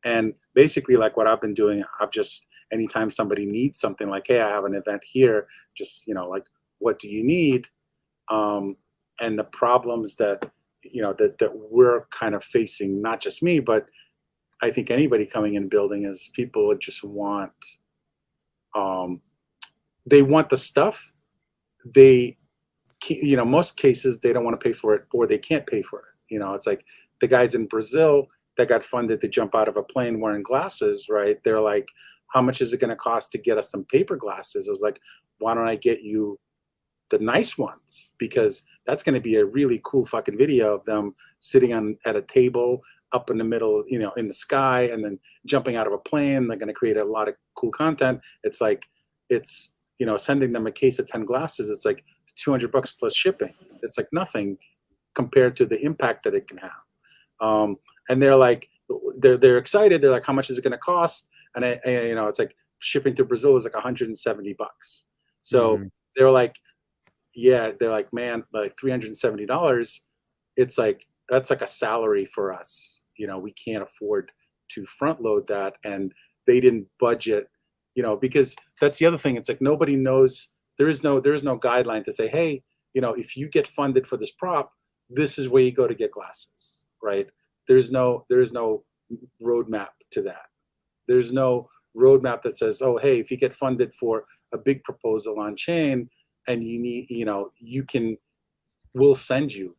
and basically like what I've been doing, I've just, anytime somebody needs something, like, hey, I have an event here, just, you know, like, what do you need? And the problems that, you know, that we're kind of facing, not just me, but I think anybody coming in building, is people just want, they want the stuff. They, you know, most cases they don't want to pay for it, or they can't pay for it. You know, it's like the guys in Brazil that got funded to jump out of a plane wearing glasses, right? They're like, how much is it going to cost to get us some paper glasses? I was like, why don't I get you the nice ones? Because that's going to be a really cool fucking video of them sitting at a table up in the middle, you know, in the sky, and then jumping out of a plane. They're going to create a lot of cool content. It's like, it's, you know, sending them a case of 10 glasses. It's like $200 plus shipping. It's like nothing compared to the impact that it can have. And they're like, they're excited. They're like, how much is it going to cost? And you know, it's like shipping to Brazil is like $170. So they're like, yeah, they're like, man, like $370. It's like, that's like a salary for us. You know, we can't afford to front load that. And they didn't budget, you know, because that's the other thing. It's like, nobody knows, there is no guideline to say, hey, you know, if you get funded for this prop, this is where you go to get glasses, right? There's no roadmap to that. There's no roadmap that says, oh, hey, if you get funded for a big proposal on chain and you need, you know, we'll send you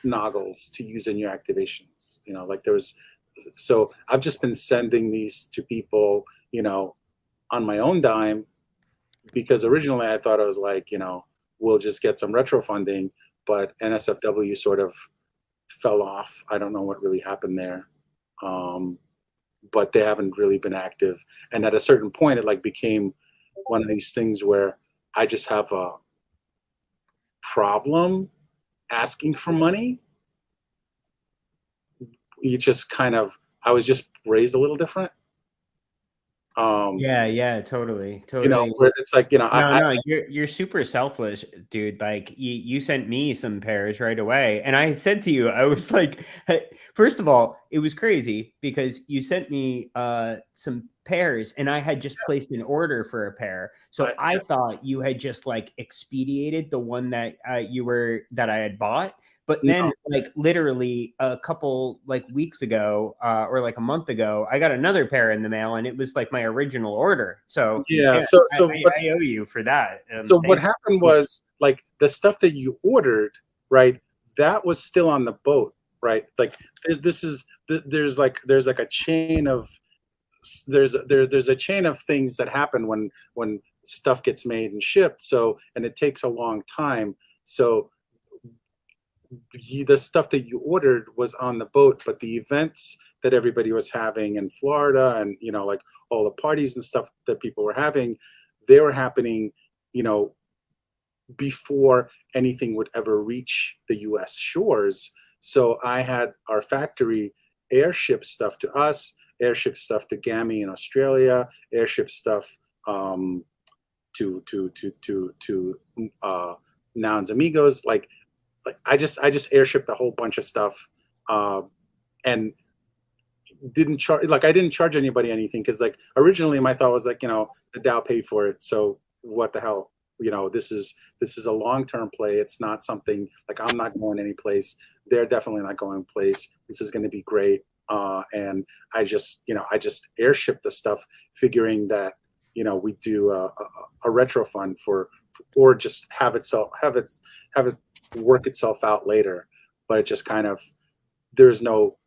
noggles to use in your activations. You know, like so I've just been sending these to people, you know, on my own dime, because originally I thought I was like, you know, we'll just get some retro funding, but NSFW sort of fell off. I don't know what really happened there. But they haven't really been active. And at a certain point, it like became one of these things where I just have a problem asking for money. You just kind of, I was just raised a little different. Yeah, totally. Where it's like, No, you're super selfless, dude. Like you sent me some pairs right away, and I said to you, I was like, hey, first of all, it was crazy because you sent me some pairs, and I had just placed an order for a pair, so I thought you had just like expedited the one that that I had bought. But then, No. like literally a couple like weeks ago, or like a month ago, I got another pair in the mail, and it was like my original order. So Yeah. yeah, I owe you for that. So what Thank happened you. was, like, the stuff that you ordered, right? That was still on the boat, right? Like there's like a chain of there's a chain of things that happen when stuff gets made and shipped. So, and it takes a long time. So the stuff that you ordered was on the boat, but the events that everybody was having in Florida, and like all the parties and stuff that people were having, they were happening, before anything would ever reach the US shores. So I had our factory airship stuff to us, airship stuff to Gammy in Australia, airship stuff to Nouns Amigos. Like I just airshipped a whole bunch of stuff, and didn't charge, like I didn't charge anybody anything, because like originally my thought was like, the Dow paid for it, so what the hell, this is a long-term play. It's not something like, I'm not going any place, they're definitely not going place, this is going to be great. And I just airship the stuff, figuring that we do a retro fund or just have it work itself out later. But it just kind of, there's no,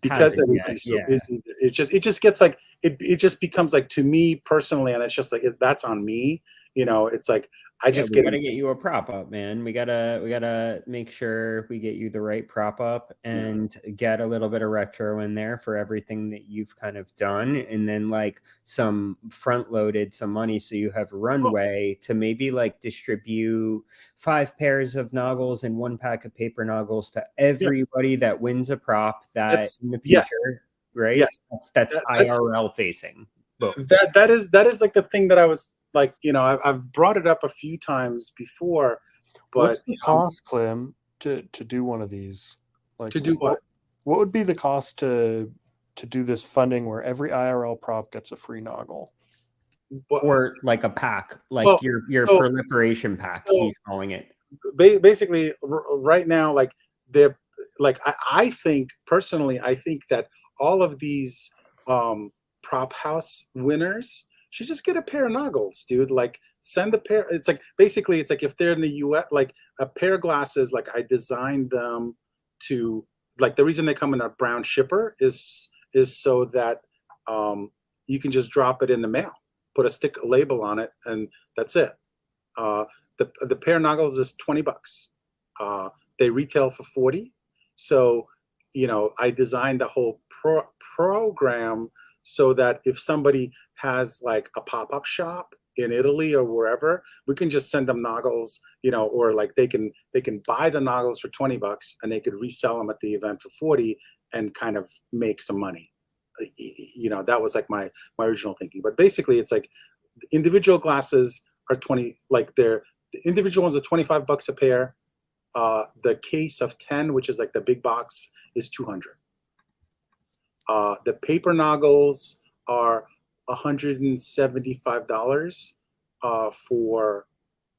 because everybody's so busy, it just gets like, it just becomes like, to me personally, and it's just like, that's on me. It's like, I just we gotta get you a prop up, man. We gotta make sure we get you the right prop up, and get a little bit of retro in there for everything that you've kind of done, and then like some front loaded some money so you have runway to maybe like distribute 5 pairs of noggles and 1 pack of paper noggles to everybody that wins a prop that in the future, right? Yes. That's IRL facing. That is like the thing that I was like, I've brought it up a few times before, but what's the cost, Clem, to do one of these? Like, to do what? What would be the cost to do this funding where every IRL prop gets a free noggle? Or like a pack, like your proliferation pack, he's calling it. Basically, right now, like they're like, I think personally, I think that all of these prop house winners should just get a pair of noggles, dude. Like, send a pair. It's like, basically, it's like, if they're in the US, like a pair of glasses, like I designed them to, like, the reason they come in a brown shipper is so that you can just drop it in the mail, put a label on it, and that's it. The pair of noggles is $20. They retail for $40. So, I designed the whole program so that if somebody has like a pop-up shop in Italy or wherever, we can just send them noggles, or like they can buy the noggles for $20 and they could resell them at the event for 40 and kind of make some money. That was like my original thinking. But basically, it's like individual glasses are 20, like the individual ones are $25 a pair. The case of 10, which is like the big box, is $200. The paper noggles are $175 for,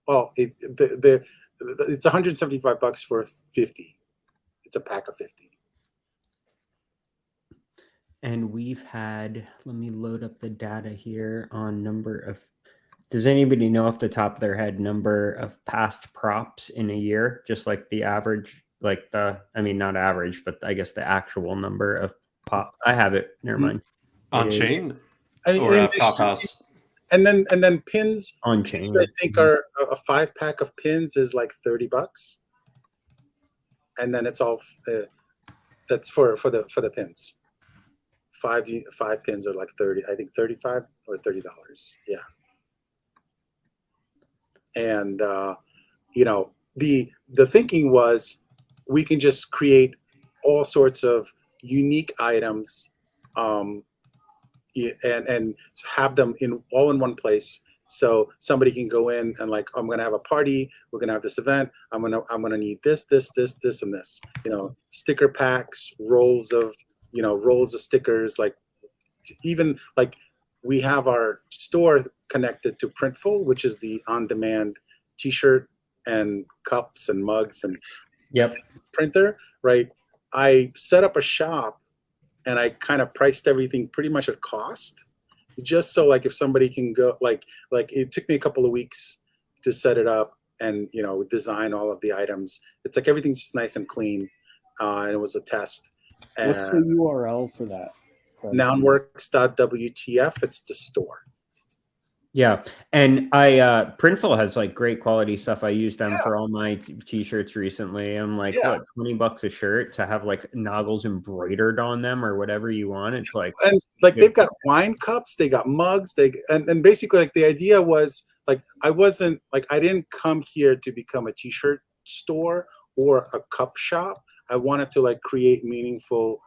well, it's $175 for 50. It's a pack of 50. And we've had, let me load up the data here on number of, does anybody know off the top of their head number of past props in a year? Just like the average, like not average, but I guess the actual number of pop. I have it. Never mind. On chain? Or pop house? And then pins on chain, pins, I think, are a 5-pack of pins is like $30, and then it's all that's for the pins. Five pins are like 30, I think, 35 or $30. Yeah. And the thinking was, we can just create all sorts of unique items, and have them all in one place. So somebody can go in and like, I'm going to have a party. We're going to have this event. I'm going to need this, and this, sticker packs, rolls of stickers. Like even like we have our store connected to Printful, which is the on-demand t-shirt and cups and mugs and printer, right? I set up a shop and I kind of priced everything pretty much at cost, just so like if somebody can go, like it took me a couple of weeks to set it up and design all of the items. It's like everything's just nice and clean, and it was a test. What's the URL for that? Nounworks.wtf. It's the store. Yeah, and Printful has like great quality stuff. I used them for all my t-shirts recently. I'm like, what, $20 a shirt to have like noggles embroidered on them or whatever you want. It's like, and like they've got wine cups, they got mugs, and basically like the idea was like I didn't come here to become a t-shirt store or a cup shop. I wanted to like create meaningful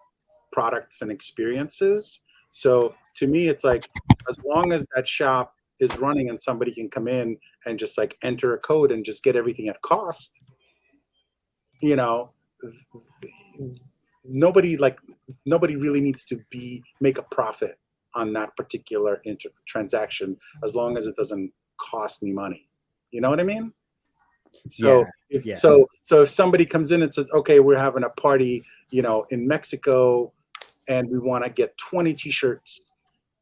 products and experiences. So to me, it's like as long as that shop is running and somebody can come in and just like enter a code and just get everything at cost, nobody really needs to make a profit on that particular transaction as long as it doesn't cost me money. You know what I mean? So so if somebody comes in and says, okay, we're having a party, in Mexico and we want to get 20 t-shirts,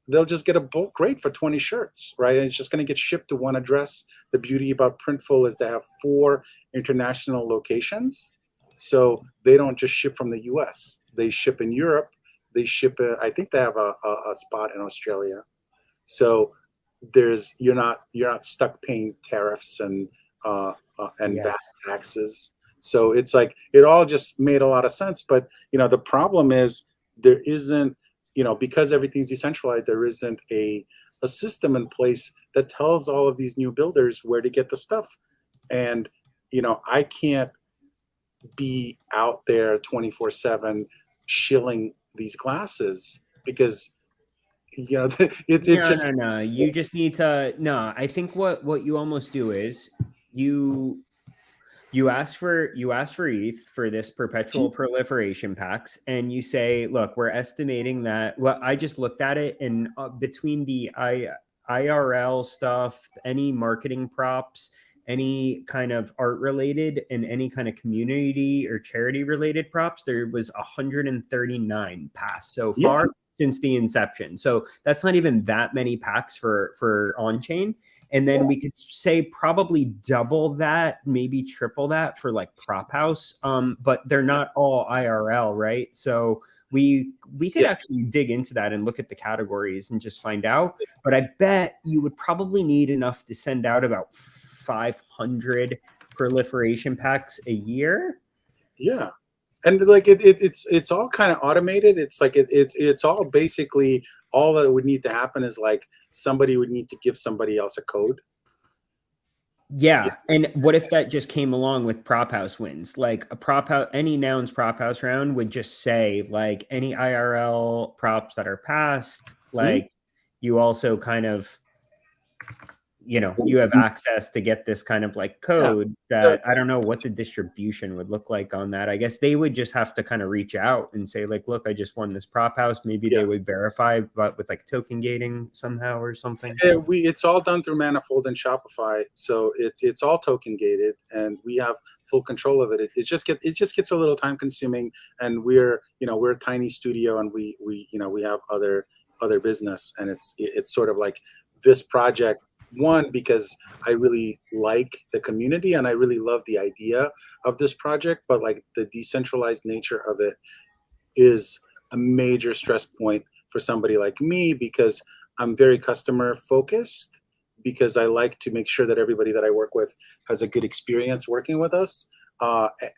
they'll just get a bulk rate for 20 shirts, right? And it's just going to get shipped to one address. The beauty about Printful is they have 4 international locations. So they don't just ship from the US. They ship in Europe. They ship, I think they have a spot in Australia. So you're not stuck paying tariffs and VAT taxes. So it's like, it all just made a lot of sense. But, the problem is there isn't, because everything's decentralized, there isn't a system in place that tells all of these new builders where to get the stuff. And, I can't be out there 24/7 shilling these glasses because, it's just. No. You just need to, I think what you almost do is you ask for ETH for this perpetual proliferation packs, and you say, look, we're estimating that. Well, I just looked at it, and between the IRL stuff, any marketing props, any kind of art related, and any kind of community or charity related props, there was 139 passed so far since the inception. So that's not even that many packs for on-chain. And then we could say probably double that, maybe triple that for like Prop House. But they're not all IRL, right? So we could actually dig into that and look at the categories and just find out. But I bet you would probably need enough to send out about 500 proliferation packs a year. Yeah. And like it's all kind of automated. It's like it's all basically, all that would need to happen is like somebody would need to give somebody else a code. Yeah. And what if that just came along with Prop House wins? Like a Prop House, any Nouns Prop House round would just say like any IRL props that are passed, like you also kind of, you have access to get this kind of like code that I don't know what the distribution would look like on that. I guess they would just have to kind of reach out and say like, look, I just won this Prop House. Maybe they would verify, but with like token gating somehow or something. It's all done through Manifold and Shopify. So it's all token gated and we have full control of it. It just gets a little time consuming, and we're a tiny studio and we have other business, and it's sort of like this project. One, because I really like the community and I really love the idea of this project, but like the decentralized nature of it is a major stress point for somebody like me, because I'm very customer focused, because I like to make sure that everybody that I work with has a good experience working with us.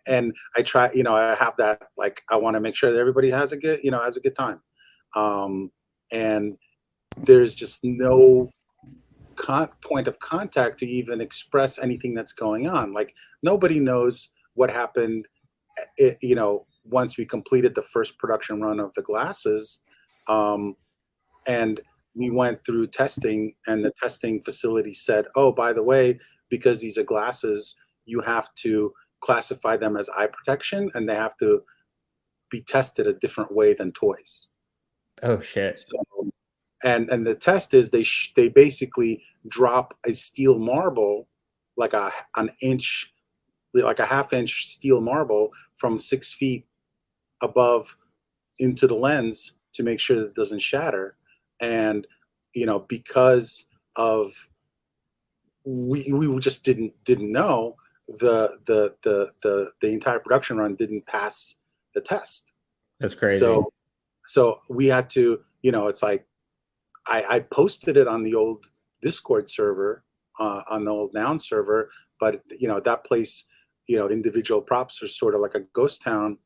And I try, I have that, like, I want to make sure that everybody has a good time. And there's just no point of contact to even express anything that's going on. Like nobody knows what happened, once we completed the first production run of the glasses. And we went through testing, and the testing facility said, oh, by the way, because these are glasses, you have to classify them as eye protection, and they have to be tested a different way than toys. Oh shit. So, and the test is they basically drop a steel marble, like an inch, like a half-inch steel marble from 6 feet above into the lens to make sure that it doesn't shatter. And because of we just didn't know, the entire production run didn't pass the test. That's crazy. So we had to, it's like I posted it on the old Discord server, on the old Noun server, but that place, individual props are sort of like a ghost town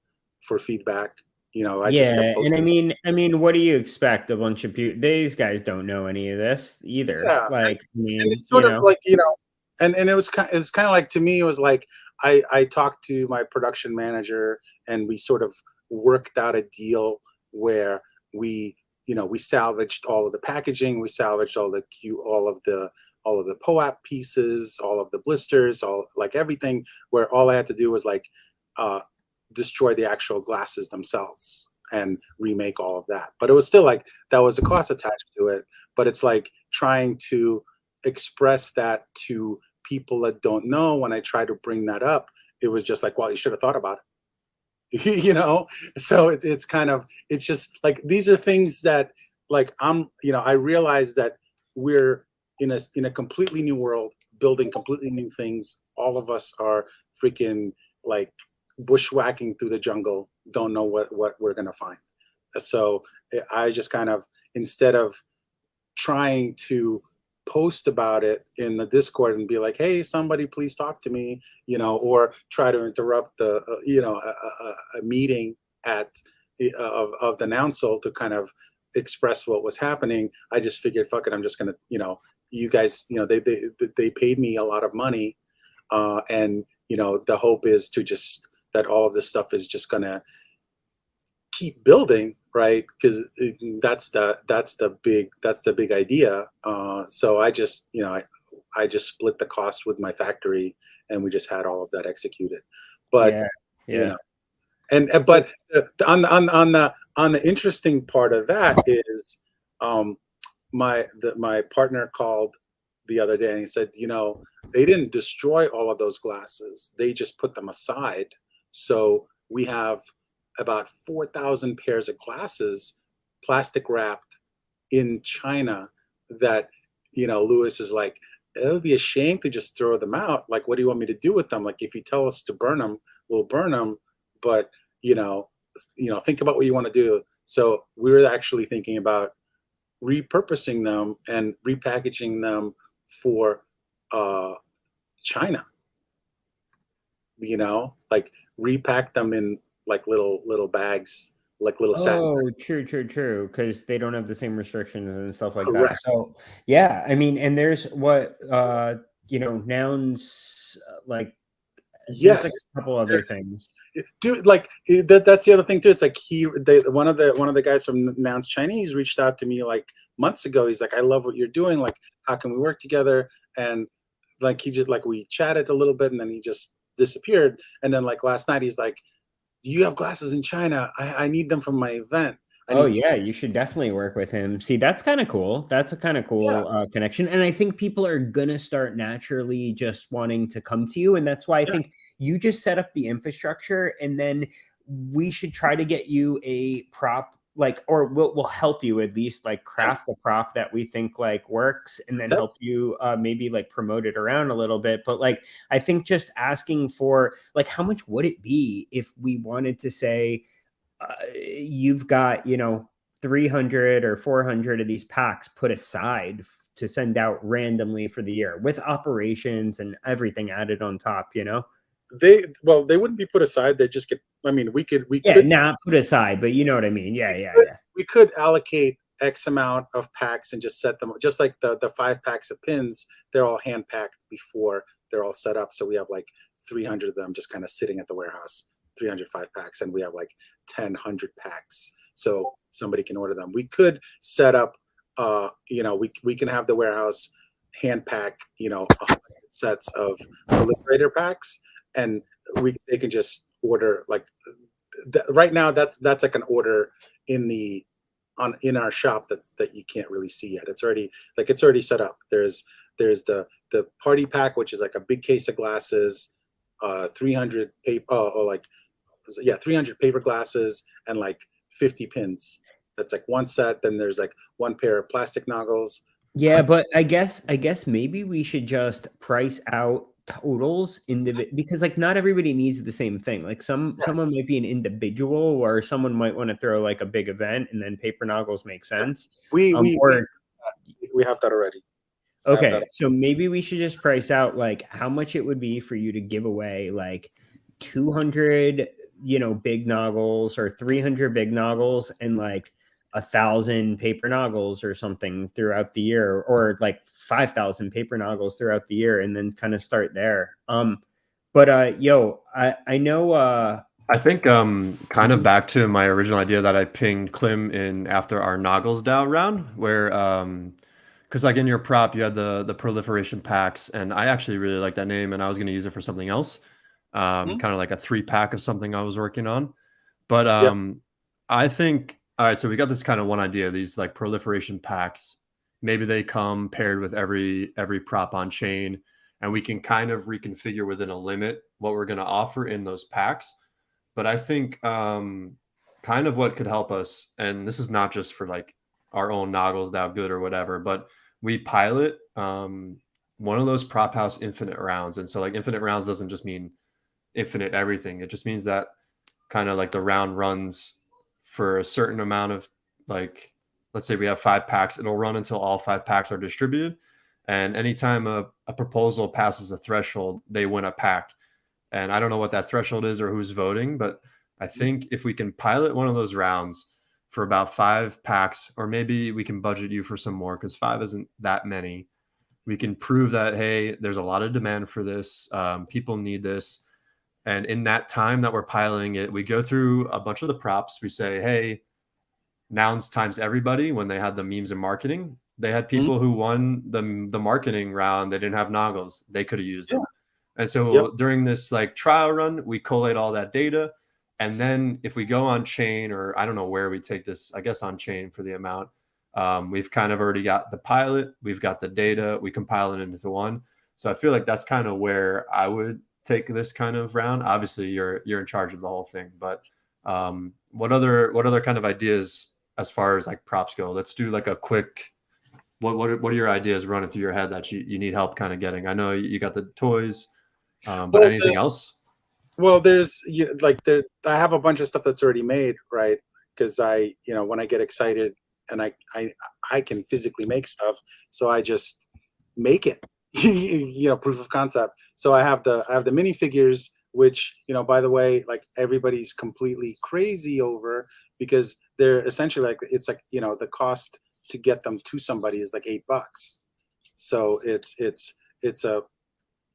for feedback. I just kept Yeah, posting. and I mean, what do you expect? A bunch of people, these guys don't know any of this either. Yeah, Like, I and mean, it's sort of like, and it was kind of like, to me, it was like I talked to my production manager, and we sort of worked out a deal where we salvaged all of the packaging, we salvaged all of the POAP pieces, all of the blisters, all, like, everything, where all I had to do was like destroy the actual glasses themselves and remake all of that. But it was still like, that was a cost attached to it. But it's like trying to express that to people that don't know. When I try to bring that up, it was just like, well, you should have thought about it. So it's kind of, it's just like, these are things that, like, I realize that we're in a completely new world, building completely new things. All of us are freaking, like, bushwhacking through the jungle, don't know what we're gonna find. So I just kind of, instead of trying to post about it in the Discord and be like, hey, somebody please talk to me, or try to interrupt the a meeting of the Nouncil to kind of express what was happening, I just figured, fuck it, I'm just gonna, you guys, they paid me a lot of money, and the hope is to just, that all of this stuff is just gonna keep building, right? Because that's the big idea. So I just, I just split the cost with my factory, and we just had all of that executed. But yeah. But on the interesting part of that is, my partner called the other day, and he said, they didn't destroy all of those glasses, they just put them aside. So we have about 4,000 pairs of glasses, plastic wrapped, in China, that, Lewis is like, it would be a shame to just throw them out. Like, what do you want me to do with them? Like, if you tell us to burn them, we'll burn them. But, think about what you want to do. So we were actually thinking about repurposing them and repackaging them for China. Like, repack them in like little bags, like little satin. Oh, true. Because they don't have the same restrictions and stuff like Correct. that. So yeah, I mean, and there's what Nouns, like, there's like Yes, a couple other things. dude. Like, that's the other thing too. It's like one of the guys from Nouns Chinese reached out to me like months ago. He's like, I love what you're doing. Like, how can we work together? And like, he just, like, we chatted a little bit, and then he just disappeared. And then, like, last night, he's like, do you have glasses in China? I need them for my event. Oh yeah, you should definitely work with him. See, that's kind of cool. That's a kind of cool connection. And I think people are gonna start naturally just wanting to come to you. And that's why I think you just set up the infrastructure, and then we should try to get you a prop, like, or we'll help you at least, like, craft the prop that we think like works, and then help you maybe like promote it around a little bit. But like, I think just asking for, like, how much would it be if we wanted to say, you've got 300 or 400 of these packs put aside to send out randomly for the year, with operations and everything added on top. They wouldn't be put aside. They just get, I mean, we could not put aside, but you know what I mean. We could allocate X amount of packs and just set them, just like the 5 packs of pins. They're all hand packed before they're all set up. So we have like 300 of them just kind of sitting at the warehouse, 305 packs, and we have like 1,000 packs. So somebody can order them. We could set up we can have the warehouse hand pack 100 sets of proliferator packs, and they can just order like right now. That's like an order in our shop that you can't really see yet. It's already set up. There's the party pack, which is like a big case of glasses, 300 paper, 300 paper glasses, and like 50 pins. That's like one set. Then there's like one pair of plastic noggles. Yeah, but I guess maybe we should just price out totals because like not everybody needs the same thing. Like someone might be an individual, or someone might want to throw like a big event, and then paper noggles make sense. We have that already. Okay, so maybe we should just price out like how much it would be for you to give away like 200, big noggles, or 300 big noggles, and like 1,000 paper noggles or something throughout the year, or like 5,000 paper noggles throughout the year, and then kind of start there. But I know. I think kind of back to my original idea that I pinged Klim in after our Noggles DAO round, where because like in your prop you had the proliferation packs, and I actually really like that name, and I was going to use it for something else, kind of like a 3-pack of something I was working on. But I think, all right, so we got this kind of one idea, these like proliferation packs. Maybe they come paired with every prop on chain, and we can kind of reconfigure within a limit what we're going to offer in those packs. But I think kind of what could help us, and this is not just for like our own Noggles DAO good or whatever, but we pilot one of those prop house infinite rounds. And so like infinite rounds doesn't just mean infinite everything. It just means that kind of like the round runs for a certain amount of, like, let's say we have 5 packs, it'll run until all 5 packs are distributed. And anytime a proposal passes a threshold, they win a pack. And I don't know what that threshold is or who's voting, but I think if we can pilot one of those rounds for about 5 packs, or maybe we can budget you for some more because 5 isn't that many, we can prove that, hey, there's a lot of demand for this. People need this. And in that time that we're piloting it, we go through a bunch of the props. We say, hey, nouns times everybody. When they had the memes and marketing, they had people who won the marketing round. They didn't have Noggles. They could have used them. And so during this like trial run, we collate all that data. And then if we go on chain, or I don't know where we take this, I guess on chain for the amount, we've kind of already got the pilot, we've got the data, we compile it into one. So I feel like that's kind of where I would take this kind of round. Obviously you're in charge of the whole thing, but what other kind of ideas as far as like props go? Let's do like a quick, what are your ideas running through your head that you need help kind of getting? I know you got the toys, but anything else? Well, there's I have a bunch of stuff that's already made, right? Because when I get excited and I can physically make stuff, so I just make it, proof of concept. So I have the minifigures, which by the way, like everybody's completely crazy over, because they're essentially like, it's like the cost to get them to somebody is like $8. So it's a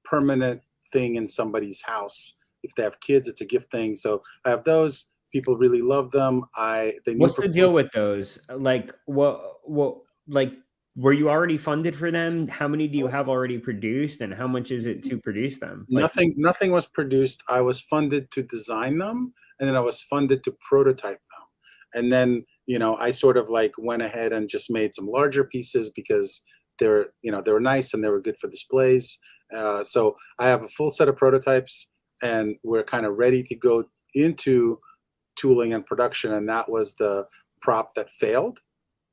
permanent thing in somebody's house. If they have kids, it's a gift thing. So I have those. People really love them. What's the deal with those? Like, like, were you already funded for them? How many do you have already produced, and how much is it to produce them? Nothing was produced. I was funded to design them, and then I was funded to prototype them. And then, I sort of like went ahead and just made some larger pieces because they were nice and they were good for displays. So I have a full set of prototypes, and we're kind of ready to go into tooling and production. And that was the prop that failed.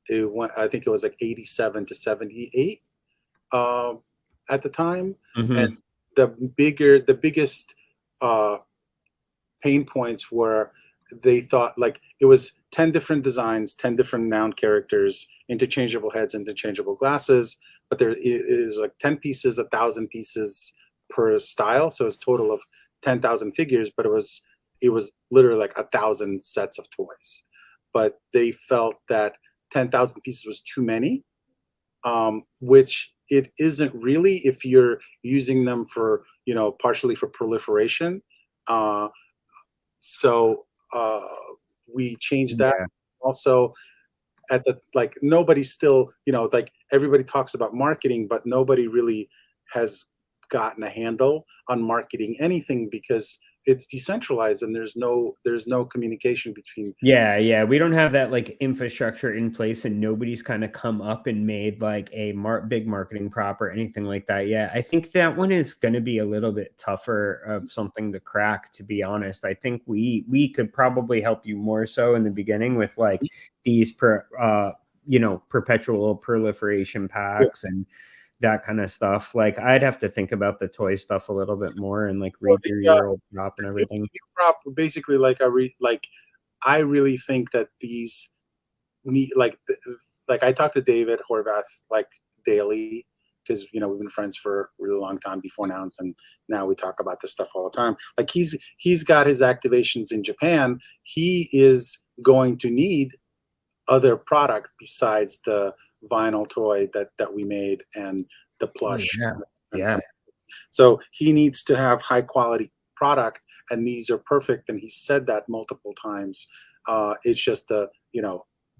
It went, I think it was like 87 to 78 at the time. And the biggest pain points were, they thought like it was 10 different designs, 10 different noun characters, interchangeable heads, interchangeable glasses, but there is like 10 pieces, 1,000 pieces per style. So it's a total of 10,000 figures, but it was literally like 1,000 sets of toys. But they felt that 10,000 pieces was too many, which it isn't really if you're using them for, partially for proliferation. So we changed that. Also, at the like nobody's still, like everybody talks about marketing, but nobody really has gotten a handle on marketing anything because it's decentralized and there's no communication between. Yeah, we don't have that like infrastructure in place, and nobody's kind of come up and made like a big marketing prop or anything like that. Yeah, I think that one is going to be a little bit tougher of something to crack, to be honest. I think we could probably help you more so in the beginning with like these perpetual proliferation packs and that kind of stuff. Like I'd have to think about the toy stuff a little bit more and like read through your old prop and everything. Prop basically I really think that these need like I talk to David Horvath like daily because we've been friends for a really long time before now, and now we talk about this stuff all the time. Like he's got his activations in Japan. He is going to need other product besides the vinyl toy that we made and the plush. Yeah. So he needs to have high quality product, and these are perfect. And he said that multiple times. It's just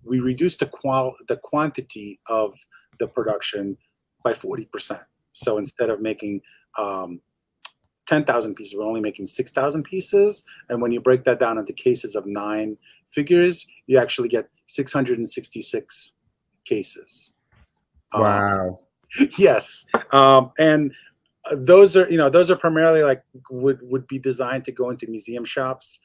we reduced the quantity of the production by 40%. So instead of making 10,000 pieces, we're only making 6,000 pieces. And when you break that down into cases of 9 figures, you actually get 666 cases. Wow. Yes. And those are primarily like would be designed to go into museum shops.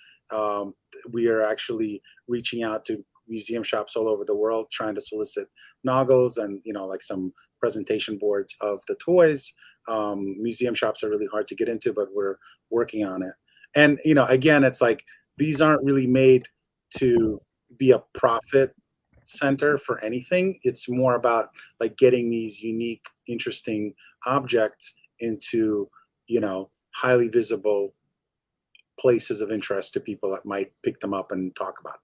We are actually reaching out to museum shops all over the world, trying to solicit noggles and like some presentation boards of the toys. Museum shops are really hard to get into, but we're working on it. And again, it's like these aren't really made to be a profit center for anything. It's more about like getting these unique, interesting objects into highly visible places of interest to people that might pick them up and talk about them.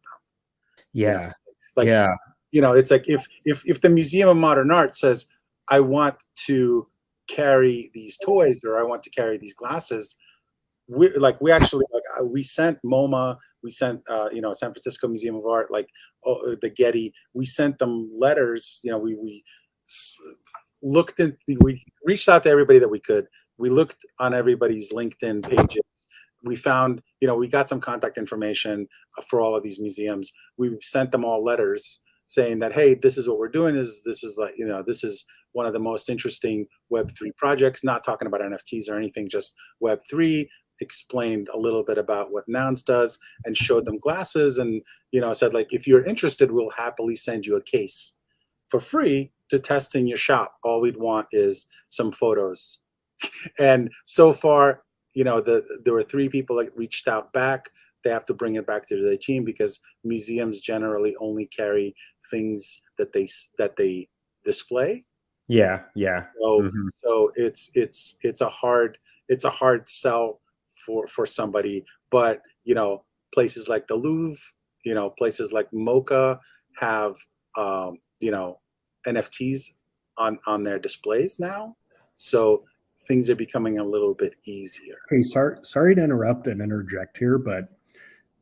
Yeah. It's like if the Museum of Modern Art says, I want to carry these toys or I want to carry these glasses, we sent MoMA, we sent San Francisco Museum of Art, the Getty, we sent them letters. We reached out to everybody that we could. We looked on everybody's LinkedIn pages. We found, we got some contact information for all of these museums. We sent them all letters saying that, hey, this is what we're doing. This is one of the most interesting Web3 projects, not talking about NFTs or anything, just Web3, explained a little bit about what Nouns does and showed them glasses and, said like, if you're interested, we'll happily send you a case for free to test in your shop. All we'd want is some photos. And so far, there were 3 people that reached out back. They have to bring it back to their team because museums generally only carry things that they display. Yeah. So it's a hard sell for somebody. But places like the Louvre, places like MoCA have NFTs on their displays now. So things are becoming a little bit easier. Hey, sorry to interrupt and interject here, but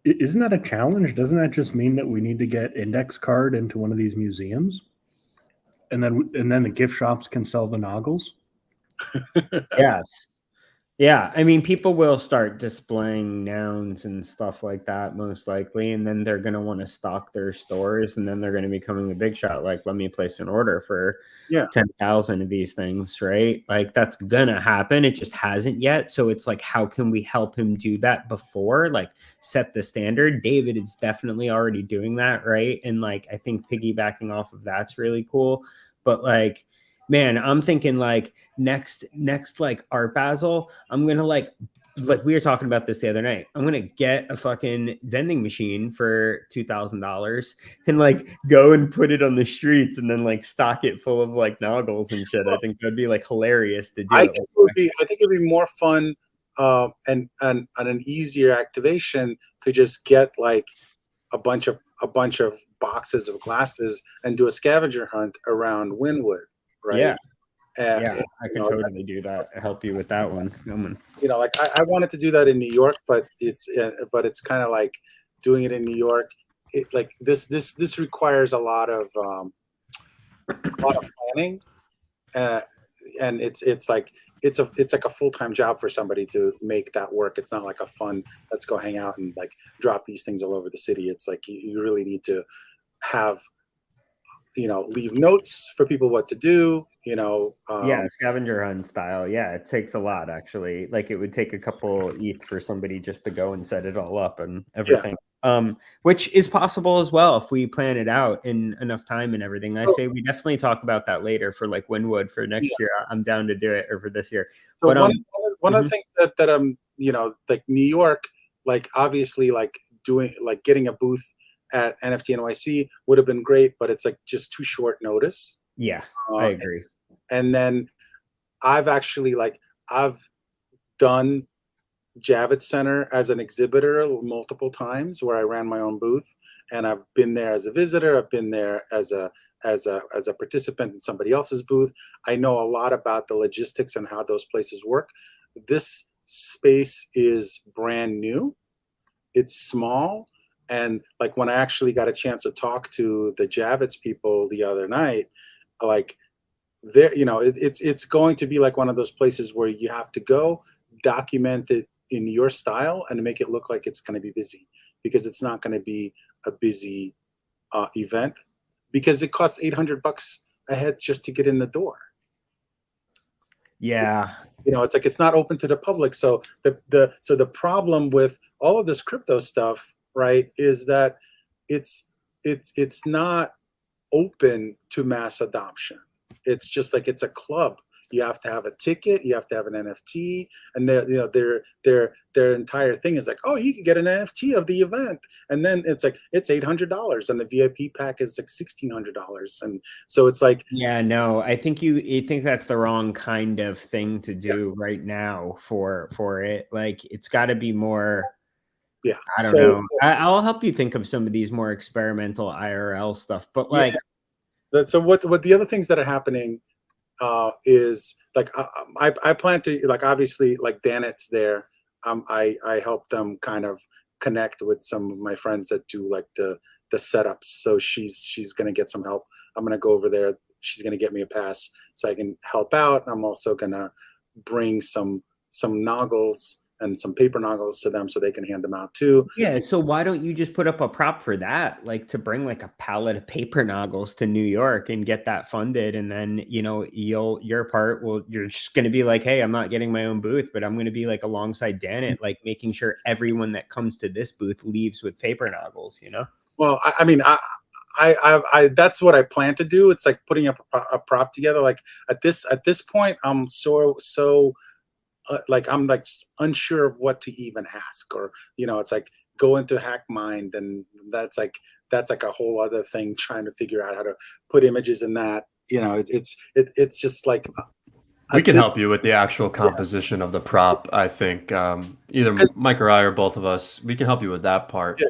isn't that a challenge? Doesn't that just mean that we need to get index card into one of these museums, and then the gift shops can sell the noggles? Yes. Yeah, I mean, people will start displaying nouns and stuff like that most likely, and then they're going to want to stock their stores, and then they're going to be coming a big shot like, let me place an order for 10,000 of these things, right? Like that's going to happen. It just hasn't yet. So it's like, how can we help him do that before, like set the standard? David is definitely already doing that, right? And like, I think piggybacking off of that's really cool. But like, man, I'm thinking like next like Art Basel, I'm gonna like we were talking about this the other night. I'm gonna get a fucking vending machine for $2,000 and like go and put it on the streets and then like stock it full of like noggles and shit. I think that'd be like hilarious to do. I think it'd be more fun and an easier activation to just get like a bunch of boxes of glasses and do a scavenger hunt around Wynwood. Right. Yeah, I can totally do that. Help you with that one. Like I wanted to do that in New York, but it's kind of like doing it in New York. like this requires a lot of planning, and it's like a full-time job for somebody to make that work. It's not like a fun, let's go hang out and like drop these things all over the city. It's like you really need to have, leave notes for people what to do, Yeah, scavenger hunt style. Yeah, it takes a lot actually. Like it would take a couple ETH for somebody just to go and set it all up and everything. Which is possible as well if we plan it out in enough time and everything. I say we definitely talk about that later for like Wynwood for next year. I'm down to do it, or for this year. So but one of the things that like New York, like obviously like getting a booth at NFT NYC would have been great, but it's like just too short notice. Yeah, I agree. And then I've done Javits Center as an exhibitor multiple times where I ran my own booth, and I've been there as a visitor. I've been there as a participant in somebody else's booth. I know a lot about the logistics and how those places work. This space is brand new. It's small. And like when I actually got a chance to talk to the Javits people the other night, like there, it's going to be like one of those places where you have to go document it in your style and make it look like it's going to be busy, because it's not going to be a busy event, because it costs $800 a head just to get in the door. Yeah. It's like it's not open to the public. So the problem with all of this crypto stuff, right, is that it's not open to mass adoption. It's just like it's a club. You have to have a ticket. You have to have an NFT, and their entire thing is like, oh, you can get an NFT of the event, and then it's like it's $800, and the VIP pack is like $1,600, and so it's like, yeah, no, I think you think that's the wrong kind of thing to do right now for it. Like it's got to be more. Yeah, I don't know. I'll help you think of some of these more experimental IRL stuff, but like. So what the other things that are happening is like I plan to, like, obviously like Danet's there. I help them kind of connect with some of my friends that do like the setups. So she's gonna get some help. I'm gonna go over there. She's gonna get me a pass so I can help out. I'm also gonna bring some noggles and some paper noggles to them so they can hand them out too. Yeah, so why don't you just put up a prop for that, like to bring like a pallet of paper noggles to New York and get that funded, and then your part you're just going to be like, hey, I'm not getting my own booth, but I'm going to be like alongside Danet, like making sure everyone that comes to this booth leaves with paper noggles. Well, I mean, I that's what I plan to do. It's like putting up a prop together. Like at this point, I'm so like I'm like unsure of what to even ask, or it's like go into HackMind, and that's like a whole other thing, trying to figure out how to put images in that. It's just like we can help you with the actual composition of the prop. I think either Mike or I or both of us, we can help you with that part.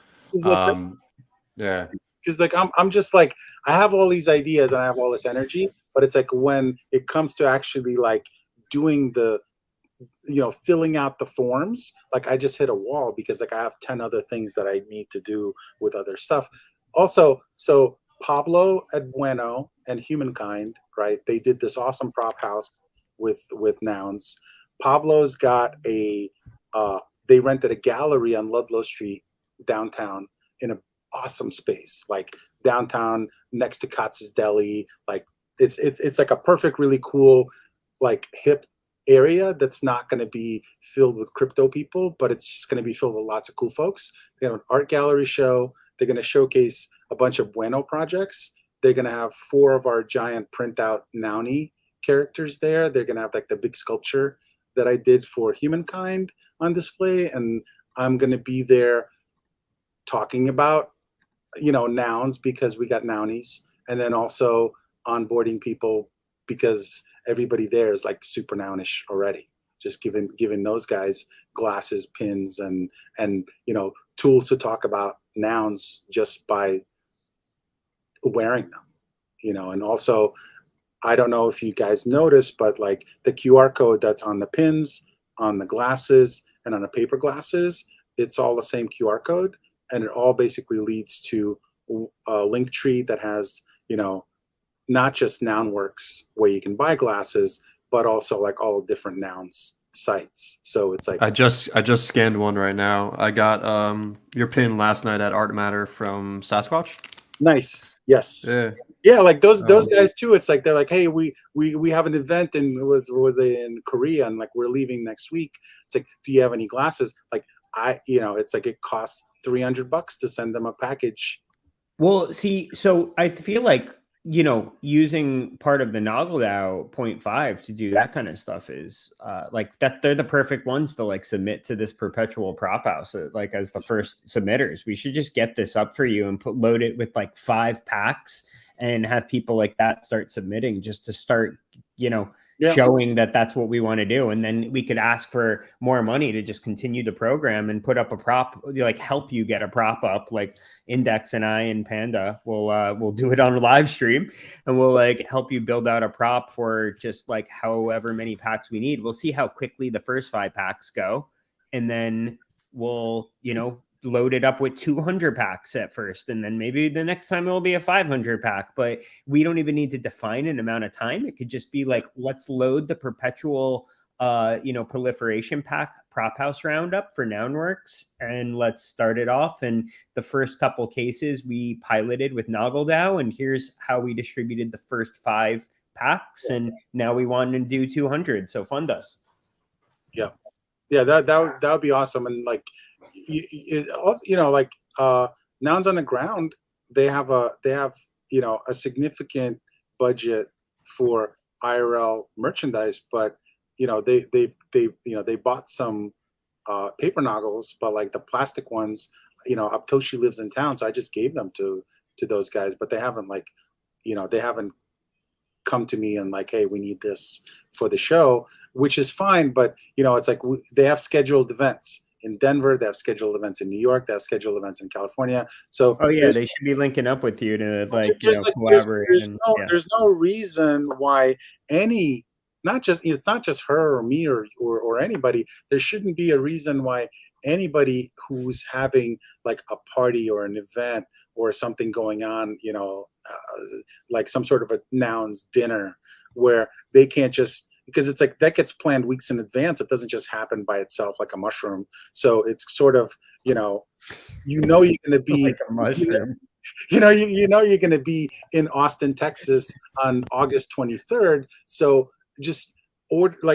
Yeah, because like I'm just like, I have all these ideas and I have all this energy, but it's like when it comes to actually like doing the filling out the forms, like I just hit a wall, because like I have 10 other things that I need to do with other stuff. Also, so Pablo at Bueno and Humankind, right? They did this awesome prop house with nouns. Pablo's got they rented a gallery on Ludlow Street downtown in an awesome space, like downtown next to Katz's Deli. Like it's like a perfect, really cool, like hip area that's not going to be filled with crypto people, but it's just going to be filled with lots of cool folks. They have an art gallery show. They're going to showcase a bunch of Bueno projects. They're going to have 4 of our giant printout Nowney characters there. They're going to have like the big sculpture that I did for Humankind on display, and I'm going to be there talking about nouns, because we got Nownies, and then also onboarding people, because everybody there is like super nounish already. Just giving those guys glasses, pins, and tools to talk about nouns just by wearing them. And also, I don't know if you guys noticed, but like the QR code that's on the pins, on the glasses, and on the paper glasses, it's all the same QR code. and it all basically leads to a link tree that has, not just Nounworks where you can buy glasses, but also like all different Nouns sites. So it's like I just scanned one right now. I got your pin last night at Art Matter from Sasquatch. nice. Yes. Yeah. Yeah, like those guys too. It's like they're like, hey, we have an event in Korea, and like we're leaving next week. It's like, do you have any glasses? Like it's like it costs $300 to send them a package. Well, see, so I feel like, using part of the NoggleDAO 0.5 to do that kind of stuff is like that they're the perfect ones to like submit to this perpetual prop house, like as the first submitters. We should just get this up for you and load it with like 5 packs and have people like that start submitting just to start, showing that that's what we want to do. And then we could ask for more money to just continue the program and put up a prop, like help you get a prop up. Like Index and I and Panda we'll do it on a live stream, and we'll like help you build out a prop for just like however many packs we need. We'll see how quickly the first 5 packs go, and then we'll load it up with 200 packs at first, and then maybe the next time it will be a 500 pack. But we don't even need to define an amount of time. It could just be like, let's load the perpetual proliferation pack prop house roundup for Nounworks, and let's start it off. And the first couple cases we piloted with NoggleDAO, and here's how we distributed the first 5 packs, and now we want to do 200, so fund us. Yeah, that would be awesome. And like Nouns on the Ground, they have a significant budget for IRL merchandise, but they bought some paper Noggles, but like the plastic ones, Aptoshi lives in town, so I just gave them to those guys, but they haven't they haven't come to me and like, hey, we need this for the show, which is fine. But it's like they have scheduled events in Denver, they have scheduled events in New York, they have scheduled events in California. So they should be linking up with you to collaborate. There's no reason why it's not just her or me or anybody. There shouldn't be a reason why anybody who's having like a party or an event or something going on, like some sort of a Nouns dinner, where they can't just, because it's like that gets planned weeks in advance. It doesn't just happen by itself like a mushroom. So it's sort of, you're going to be like a mushroom. you're going to be in Austin, Texas on August 23rd. So just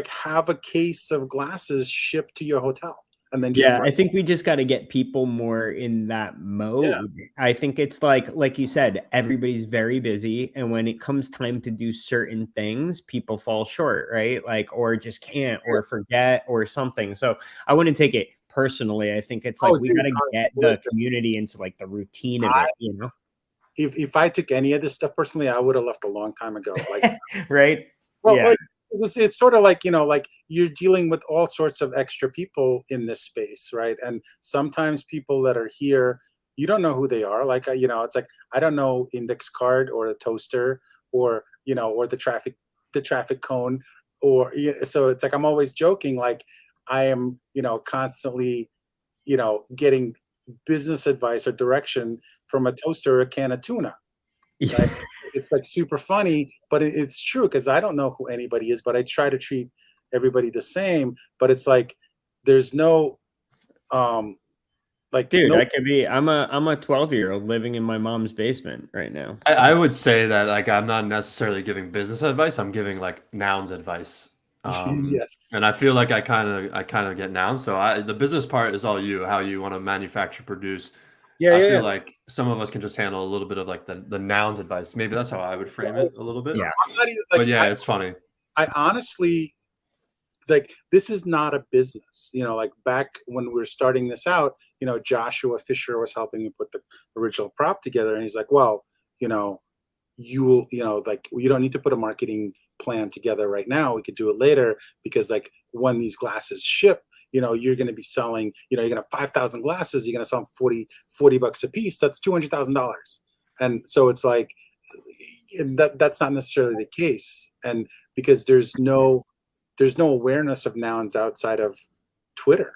have a case of glasses shipped to your hotel. And then I think we just got to get people more in that mode. Yeah. I think it's like you said, everybody's very busy, and when it comes time to do certain things, people fall short, right? Like, or just can't, or forget, or something. So I wouldn't take it personally. I think it's like we got to get the community into like the routine of it. If I took any of this stuff personally, I would have left a long time ago. Like, right? Well, yeah. It's sort of like, like you're dealing with all sorts of extra people in this space, right? And sometimes people that are here, you don't know who they are. Like, it's like, I don't know Index Card or the Toaster or, or the traffic cone, or, so it's like, I'm always joking. Like I am, constantly, getting business advice or direction from a toaster or a can of tuna. Right? It's like super funny, but it's true, because I don't know who anybody is, but I try to treat everybody the same. But it's like there's no dude, I could be I'm a 12-year-old living in my mom's basement right now. I would say that like I'm not necessarily giving business advice, I'm giving like Nouns advice. Yes. And I feel like I kind of get Nouns. So the business part is all you, how you want to manufacture, produce. I feel like some of us can just handle a little bit of like the Nouns advice. Maybe that's how I would frame it a little bit. Yeah. But yeah, it's funny. I honestly, like, this is not a business. Like back when we were starting this out, Joshua Fisher was helping me put the original prop together. And he's like, well, you don't need to put a marketing plan together right now. We could do it later, because like when these glasses ship, you're going to be selling, you're going to have 5,000 glasses. You're going to sell them $40 a piece. That's $200,000. And so it's like, that's not necessarily the case. And because there's no awareness of Nouns outside of Twitter.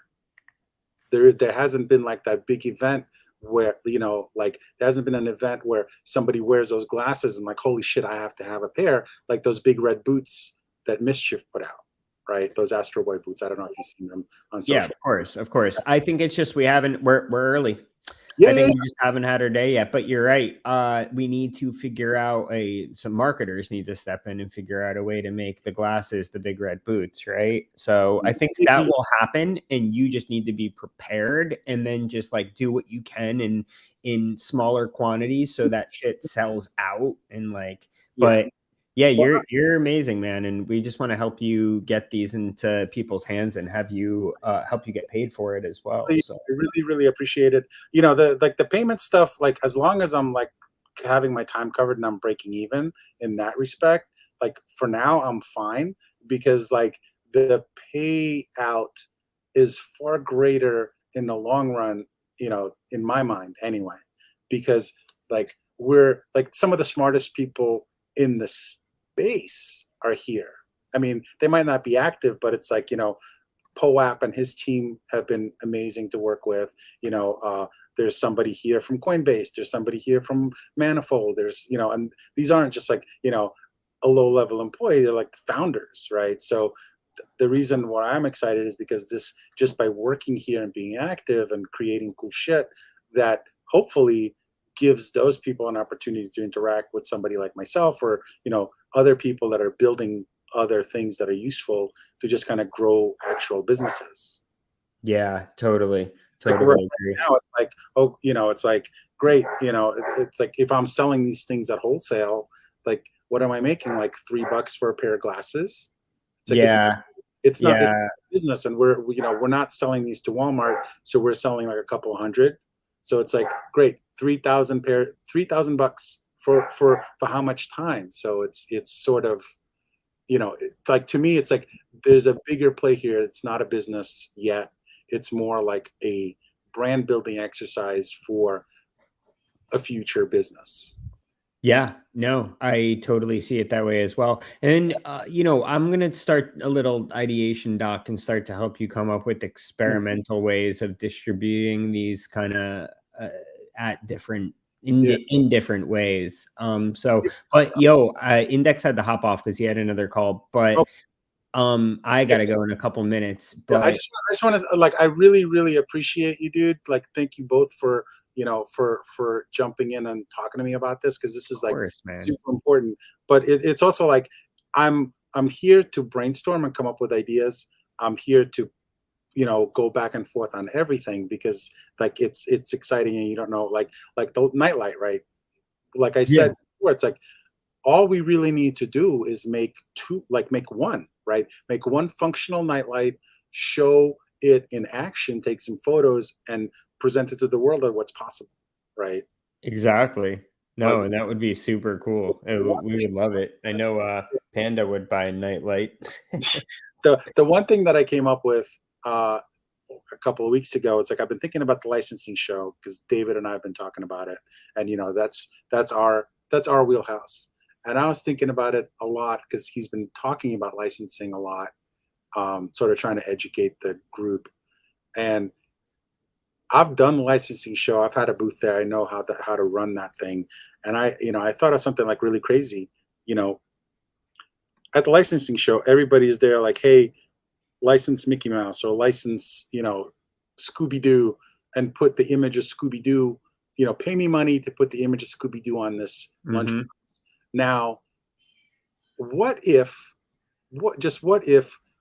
There hasn't been like that big event where, you know, like there hasn't been an event where somebody wears those glasses and like, holy shit, I have to have a pair, like those big red boots that Mischief put out, right? Those Astro Boy boots. I don't know if you've seen them on social. Yeah, of course, of course. I think it's just we're early. Yeah, I think yeah, we just haven't had our day yet. But you're right. We need to figure out some marketers need to step in and figure out a way to make the glasses the big red boots, right? So I think that will happen, and you just need to be prepared, and then just like do what you can in smaller quantities so that shit sells out and like. But yeah, you're amazing, man, and we just want to help you get these into people's hands and have you help you get paid for it as well. So I really, really appreciate it. You know, the payment stuff, like as long as I'm like having my time covered and I'm breaking even in that respect, like for now I'm fine, because like the payout is far greater in the long run, you know, in my mind anyway, because like we're like some of the smartest people in the space are here. I mean, they might not be active, but it's like, you know, Poap and his team have been amazing to work with. You know, there's somebody here from Coinbase. There's somebody here from Manifold. There's, you know, and these aren't just like, you know, a low level employee. They're like founders, right? So the reason why I'm excited is because this, just by working here and being active and creating cool shit, that hopefully gives those people an opportunity to interact with somebody like myself, or, you know, other people that are building other things that are useful to just kind of grow actual businesses. yeah, totally Like agree. now it's like, oh, you know, it's like great, you know, it's like if I'm selling these things at wholesale, like what am I making? Like $3 for a pair of glasses? It's like it's not it's business, and you know, we're not selling these to Walmart, so we're selling like a couple hundred. So it's like great, $3,000 for how much time? So it's sort of, you know, like to me, it's like there's a bigger play here. It's not a business yet. It's more like a brand building exercise for a future business. Yeah, no, I totally see it that way as well. And you know, I'm gonna start a little ideation doc and start to help you come up with experimental ways of distributing these kind of at different in different ways. So, but yo, Index had to hop off because he had another call. But I gotta go in a couple minutes. Yeah, But I just want to like, I really, really appreciate you, dude. Like, thank you both for, you know, for jumping in and talking to me about this, because this is like man, super important. But it's also like I'm here to brainstorm and come up with ideas. I'm here to, you know, go back and forth on everything, because like it's exciting, and you don't know, like the nightlight, right? Like I said before, it's like all we really need to do is make one, right? Make one functional nightlight, show it in action, take some photos, and present it to the world of what's possible, right? exactly. No, Like, and that would be super cool. We would love it. I know Panda would buy a nightlight. the one thing that I came up with a couple of weeks ago, it's like I've been thinking about the licensing show, because David and I have been talking about it, and you know, that's our wheelhouse. And I was thinking about it a lot because he's been talking about licensing a lot, sort of trying to educate the group. And I've done the licensing show. I've had a booth there. I know how to run that thing. And I thought of something like really crazy. You know, at the licensing show, everybody is there like, hey, license Mickey Mouse, or license, you know, Scooby Doo, and put the image of Scooby Doo. You know, pay me money to put the image of Scooby Doo on this lunch. Now, what if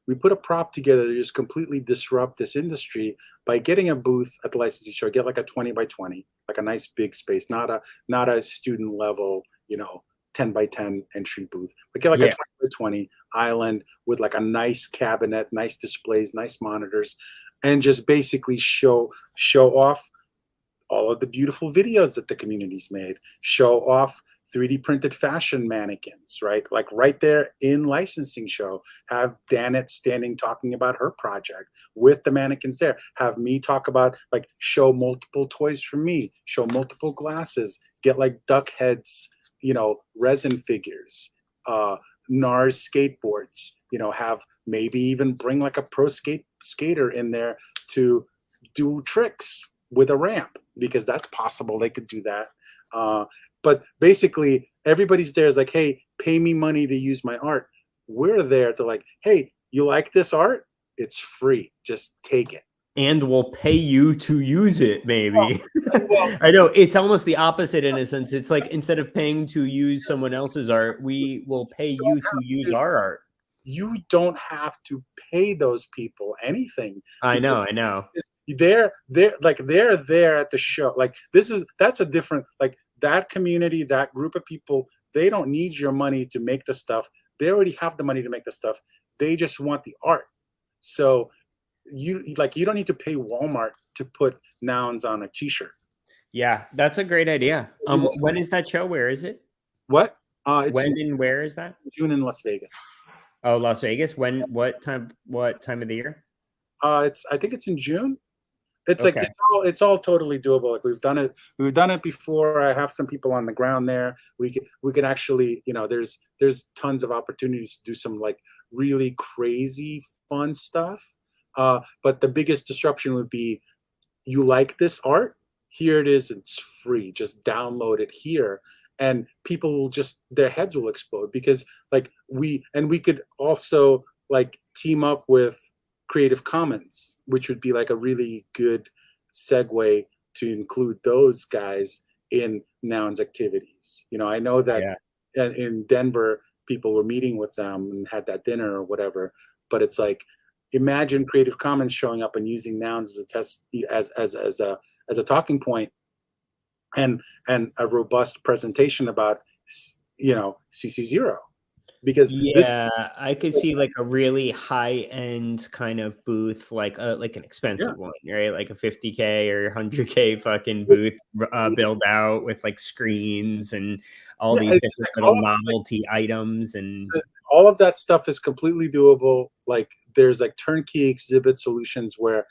we put a prop together to just completely disrupt this industry by getting a booth at the licensing show, get like a 20 by 20, like a nice big space, not a student level, you know, 10 by 10 entry booth, but get like a 20 by 20 island with like a nice cabinet, nice displays, nice monitors, and just basically show off all of the beautiful videos that the community's made, show off 3D printed fashion mannequins, right? Like right there in licensing show, have Danette standing talking about her project with the mannequins there. Have me talk about, like, show multiple toys from me, show multiple glasses, get like duck heads, you know, resin figures, NARS skateboards, you know, have maybe even bring like a pro skater in there to do tricks with a ramp, because that's possible. They could do that. But basically, everybody's there is like, hey, pay me money to use my art. We're there to like, hey, you like this art? It's free. Just take it. And we'll pay you to use it, maybe. Well, I know it's almost the opposite in a sense. It's like instead of paying to use someone else's art, we will pay you to use our art. You don't have to pay those people anything. I know. They're there at the show. Like that's a different, like that community, that group of people, they don't need your money to make the stuff. They already have the money to make the stuff. They just want the art. So you don't need to pay Walmart to put nouns on a t-shirt. Yeah, that's a great idea. When is that show? Where is it? What? It's when and where is that? June in Las Vegas. Oh, Las Vegas. When? What time of the year? I think it's in June. It's Okay. like it's all totally doable. Like we've done it before. I have some people on the ground there. We can actually, there's tons of opportunities to do some like really crazy fun stuff. But the biggest disruption would be, you like this art? Here it is. It's free. Just download it here. And people will their heads will explode, because like we could also like team up with Creative Commons, which would be like a really good segue to include those guys in Nouns activities. I know that in Denver, people were meeting with them and had that dinner or whatever, but it's like, imagine Creative Commons showing up and using Nouns as a test, as a talking point, and a robust presentation about CC0. Because I could see like a really high end kind of booth, like an expensive one, right? Like a 50K or 100K fucking booth build out with like screens and all these different little novelty items, and all of that stuff is completely doable. Like there's like turnkey exhibit solutions where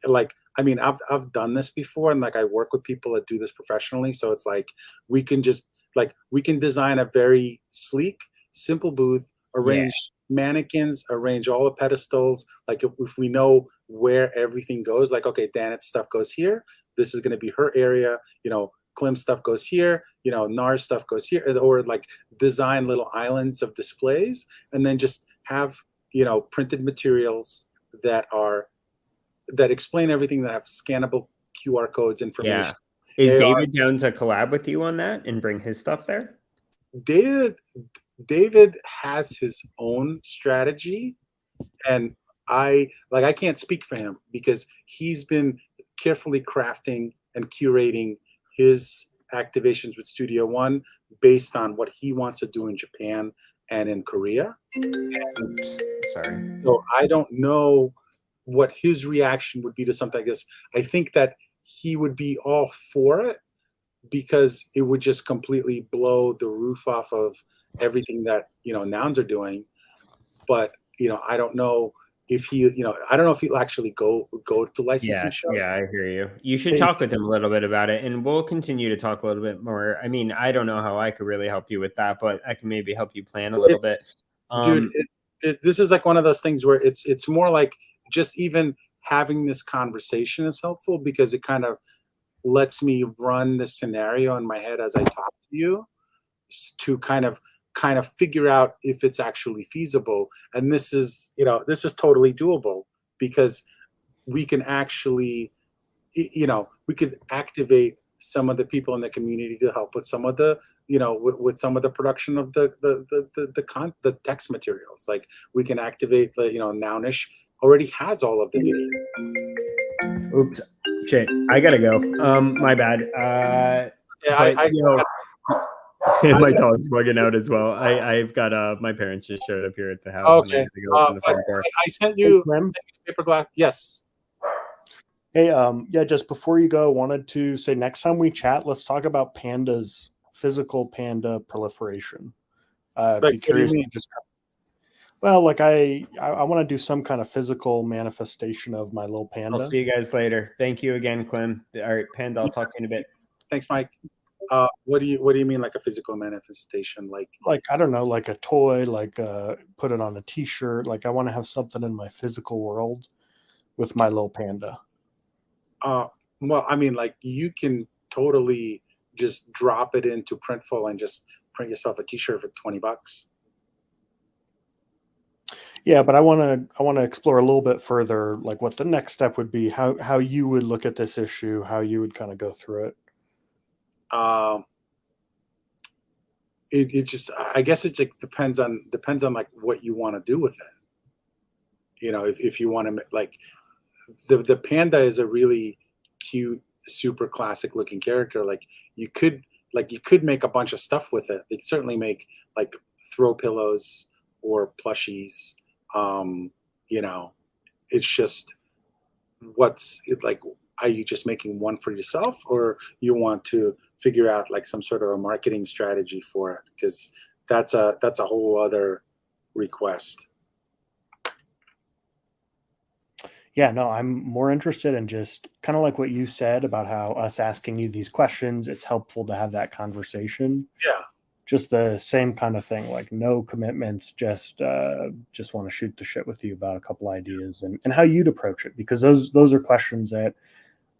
like, I mean, I've done this before, and like I work with people that do this professionally. So it's like we can design a very sleek, simple booth, arrange mannequins, arrange all the pedestals. Like if we know where everything goes, like, okay, Danet's stuff goes here. This is going to be her area. Klim's stuff goes here. Nar's stuff goes here. Or like design little islands of displays, and then just have, printed materials that explain everything, that have scannable QR codes, information. Yeah. Is David down to collab with you on that and bring his stuff there? David has his own strategy, and I can't speak for him, because he's been carefully crafting and curating his activations with Studio One based on what he wants to do in Japan and in Korea. Oops, sorry. So I don't know what his reaction would be to something like this. I think that he would be all for it, because it would just completely blow the roof off of everything that Nouns are doing. But I don't know if he'll actually go to licensing show. Yeah, I hear you. You should talk with him a little bit about it, and we'll continue to talk a little bit more. I mean, I don't know how I could really help you with that, but I can maybe help you plan a little bit. Dude, this is like one of those things where it's more like just even having this conversation is helpful, because it kind of lets me run the scenario in my head as I talk to you, to kind of figure out if it's actually feasible. And this is totally doable, because we can actually, we could activate some of the people in the community to help with some of the, with some of the production of the text materials. Like we can activate the, Nounish already has all of the video. Oops, shit, I gotta go. My bad. My dog's bugging out as well. I've got my parents just showed up here at the house. Okay. And I, had to go open the front door. I sent you paper glass. Yes. Hey, just before you go, I wanted to say next time we chat, let's talk about pandas, physical panda proliferation. Be curious to just. Well, like I want to do some kind of physical manifestation of my little panda. I'll see you guys later. Thank you again, Clem. All right, Panda, I'll talk to you in a bit. Thanks, Mike. What do you mean, like a physical manifestation? Like I don't know, like a toy, like put it on a t-shirt. Like I want to have something in my physical world with my little panda. Well, I mean, like you can totally just drop it into Printful and just print yourself a T-shirt for $20. Yeah, but I want to explore a little bit further, like what the next step would be, how you would look at this issue, how you would kind of go through it. Um, it just, I guess it just depends on like what you want to do with it. If you want to like the panda is a really cute, super classic looking character. Like you could make a bunch of stuff with it. They could certainly make like throw pillows or plushies. Um, you know, it's just like, are you just making one for yourself, or you want to figure out like some sort of a marketing strategy for it? Because that's a whole other request. Yeah, no, I'm more interested in just kind of like what you said about how us asking you these questions, it's helpful to have that conversation. Yeah. Just the same kind of thing, like no commitments, just want to shoot the shit with you about a couple ideas and how you'd approach it, because those are questions that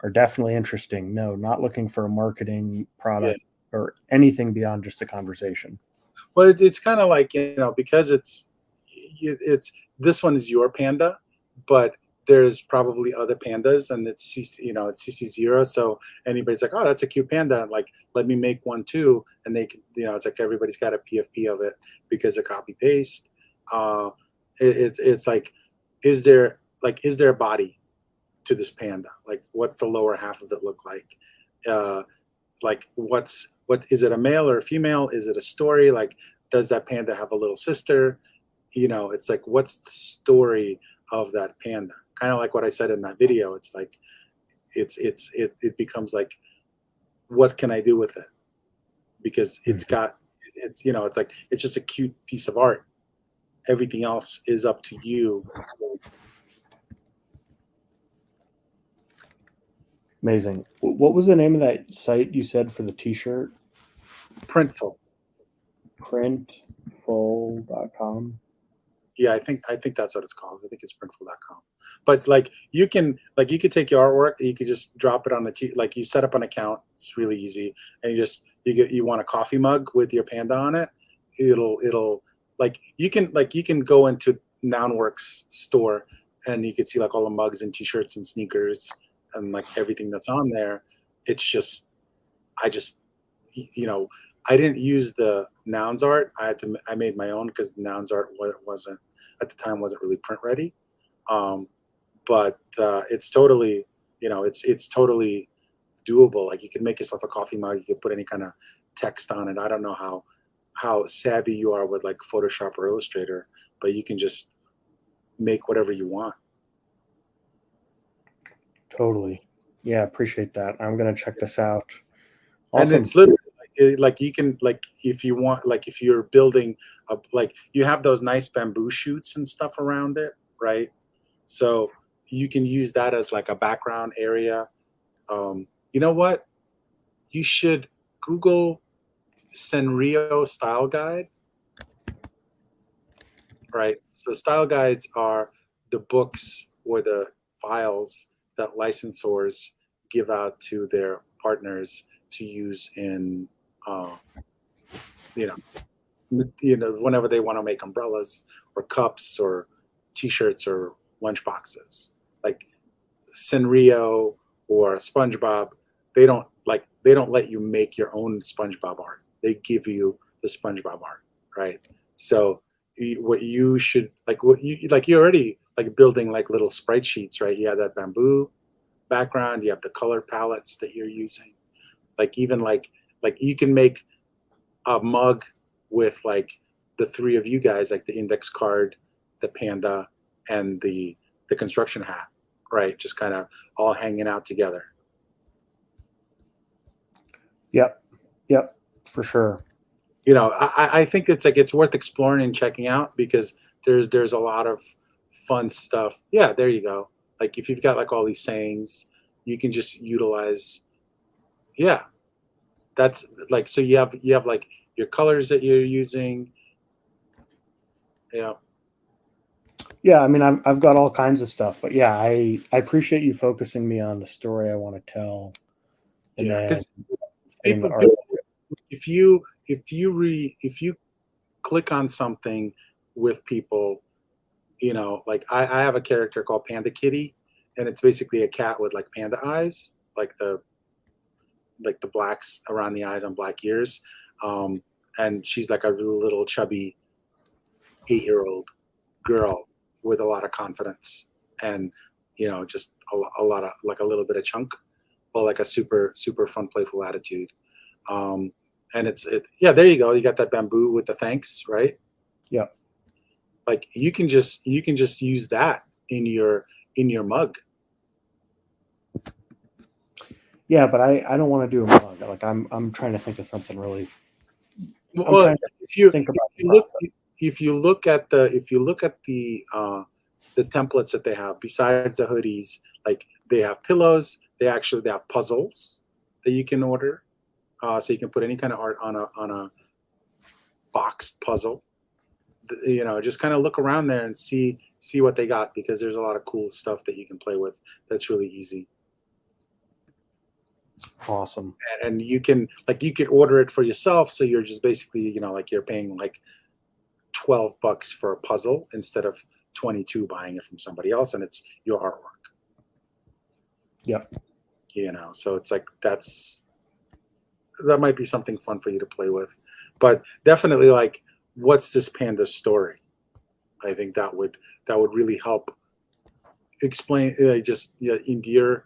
are definitely interesting. No, not looking for a marketing product or anything beyond just a conversation. Well, it's kind of like, because it's this one is your panda, but there's probably other pandas, and it's it's CC0. So anybody's like, oh, that's a cute panda, like let me make one too, and they can, it's like everybody's got a PFP of it because of copy paste. It's like, is there a body to this panda? Like, what's the lower half of it look like? Like what is it, a male or a female? Is it a story? Like, does that panda have a little sister? It's like, what's the story of that panda? Kind of like what I said in that video. It's like it becomes like, what can I do with it? Because it's like, it's just a cute piece of art. Everything else is up to you. Amazing. What was the name of that site you said for the t-shirt? Printful. Printful.com. Yeah, I think that's what it's called. I think it's printful.com. But like you could take your artwork, you could just drop it on like you set up an account. It's really easy, and you want a coffee mug with your panda on it. It'll like you can go into Nounworks store, and you can see like all the mugs and t-shirts and sneakers and like everything that's on there. It's just, I I didn't use the Nouns art. I made my own, because Nouns art wasn't at the time, wasn't really print ready. But it's totally, it's totally doable. Like you can make yourself a coffee mug. You can put any kind of text on it. I don't know how savvy you are with like Photoshop or Illustrator, but you can just make whatever you want. Totally. Yeah, appreciate that. I'm gonna check this out. Awesome. And it's literally like you can, like if you want, like if you're building like you have those nice bamboo shoots and stuff around it, right? So you can use that as like a background area. You know what? You should Google Senrio style guide, right? So style guides are the books or the files that licensors give out to their partners to use in, whenever they want to make umbrellas or cups or T-shirts or lunchboxes. Like Senrio or SpongeBob, they don't let you make your own SpongeBob art. They give you the SpongeBob art, right? So what you should you're already like building like little sprite sheets, right? You have that bamboo background, you have the color palettes that you're using. Like even like you can make a mug with like the three of you guys, like the index card, the panda, and the construction hat, right? Just kind of all hanging out together. Yep, for sure. I think it's worth exploring and checking out, because there's a lot of fun stuff. Yeah, there you go. Like if you've got like all these sayings, you can just utilize. Yeah, that's like, so you have like your colors that you're using. Yeah. Yeah, I mean, I've got all kinds of stuff, but yeah, I appreciate you focusing me on the story I want to tell, and Yeah, then because getting the people art. do. If you click on something with people, like I have a character called Panda Kitty, and it's basically a cat with like panda eyes, like the blacks around the eyes on black ears, and she's like a little chubby 8-year-old girl with a lot of confidence and just a lot of like a little bit of chunk, but like a super super fun playful attitude. um and yeah, there you go, you got that bamboo with the thanks, right? Yeah, Like you can just use that in your mug. yeah, but I don't want to do a mug. Like I'm trying to think of something really. I'm Well, trying to if you think about the you look process. if you look at the templates that they have, besides the hoodies, like they have pillows, they have puzzles that you can order, so you can put any kind of art on a boxed puzzle. Just kind of look around there and see what they got, because there's a lot of cool stuff that you can play with that's really easy. Awesome. And you could order it for yourself, so you're just basically like you're paying like $12 for a puzzle instead of 22 buying it from somebody else, and it's your artwork. Yep. So it's like that might be something fun for you to play with. But definitely, like, what's this panda story? I think that would really help explain, just endear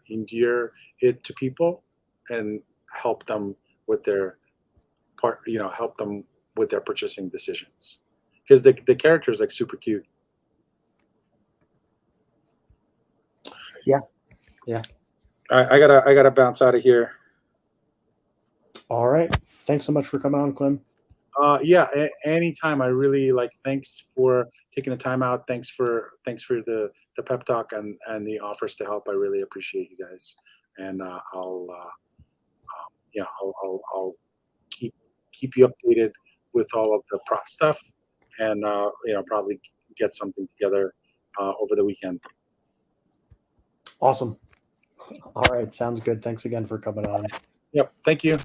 it to people, and help them with their help them with their purchasing decisions, because the character is like super cute. Yeah. Yeah. I gotta bounce out of here. All right. Thanks so much for coming on, Clem. Yeah, anytime. I really like. Thanks for taking the time out. Thanks for the pep talk and the offers to help. I really appreciate you guys, and I'll keep you updated with all of the prop stuff, and probably get something together over the weekend. Awesome. All right. Sounds good. Thanks again for coming on. Yep. Thank you.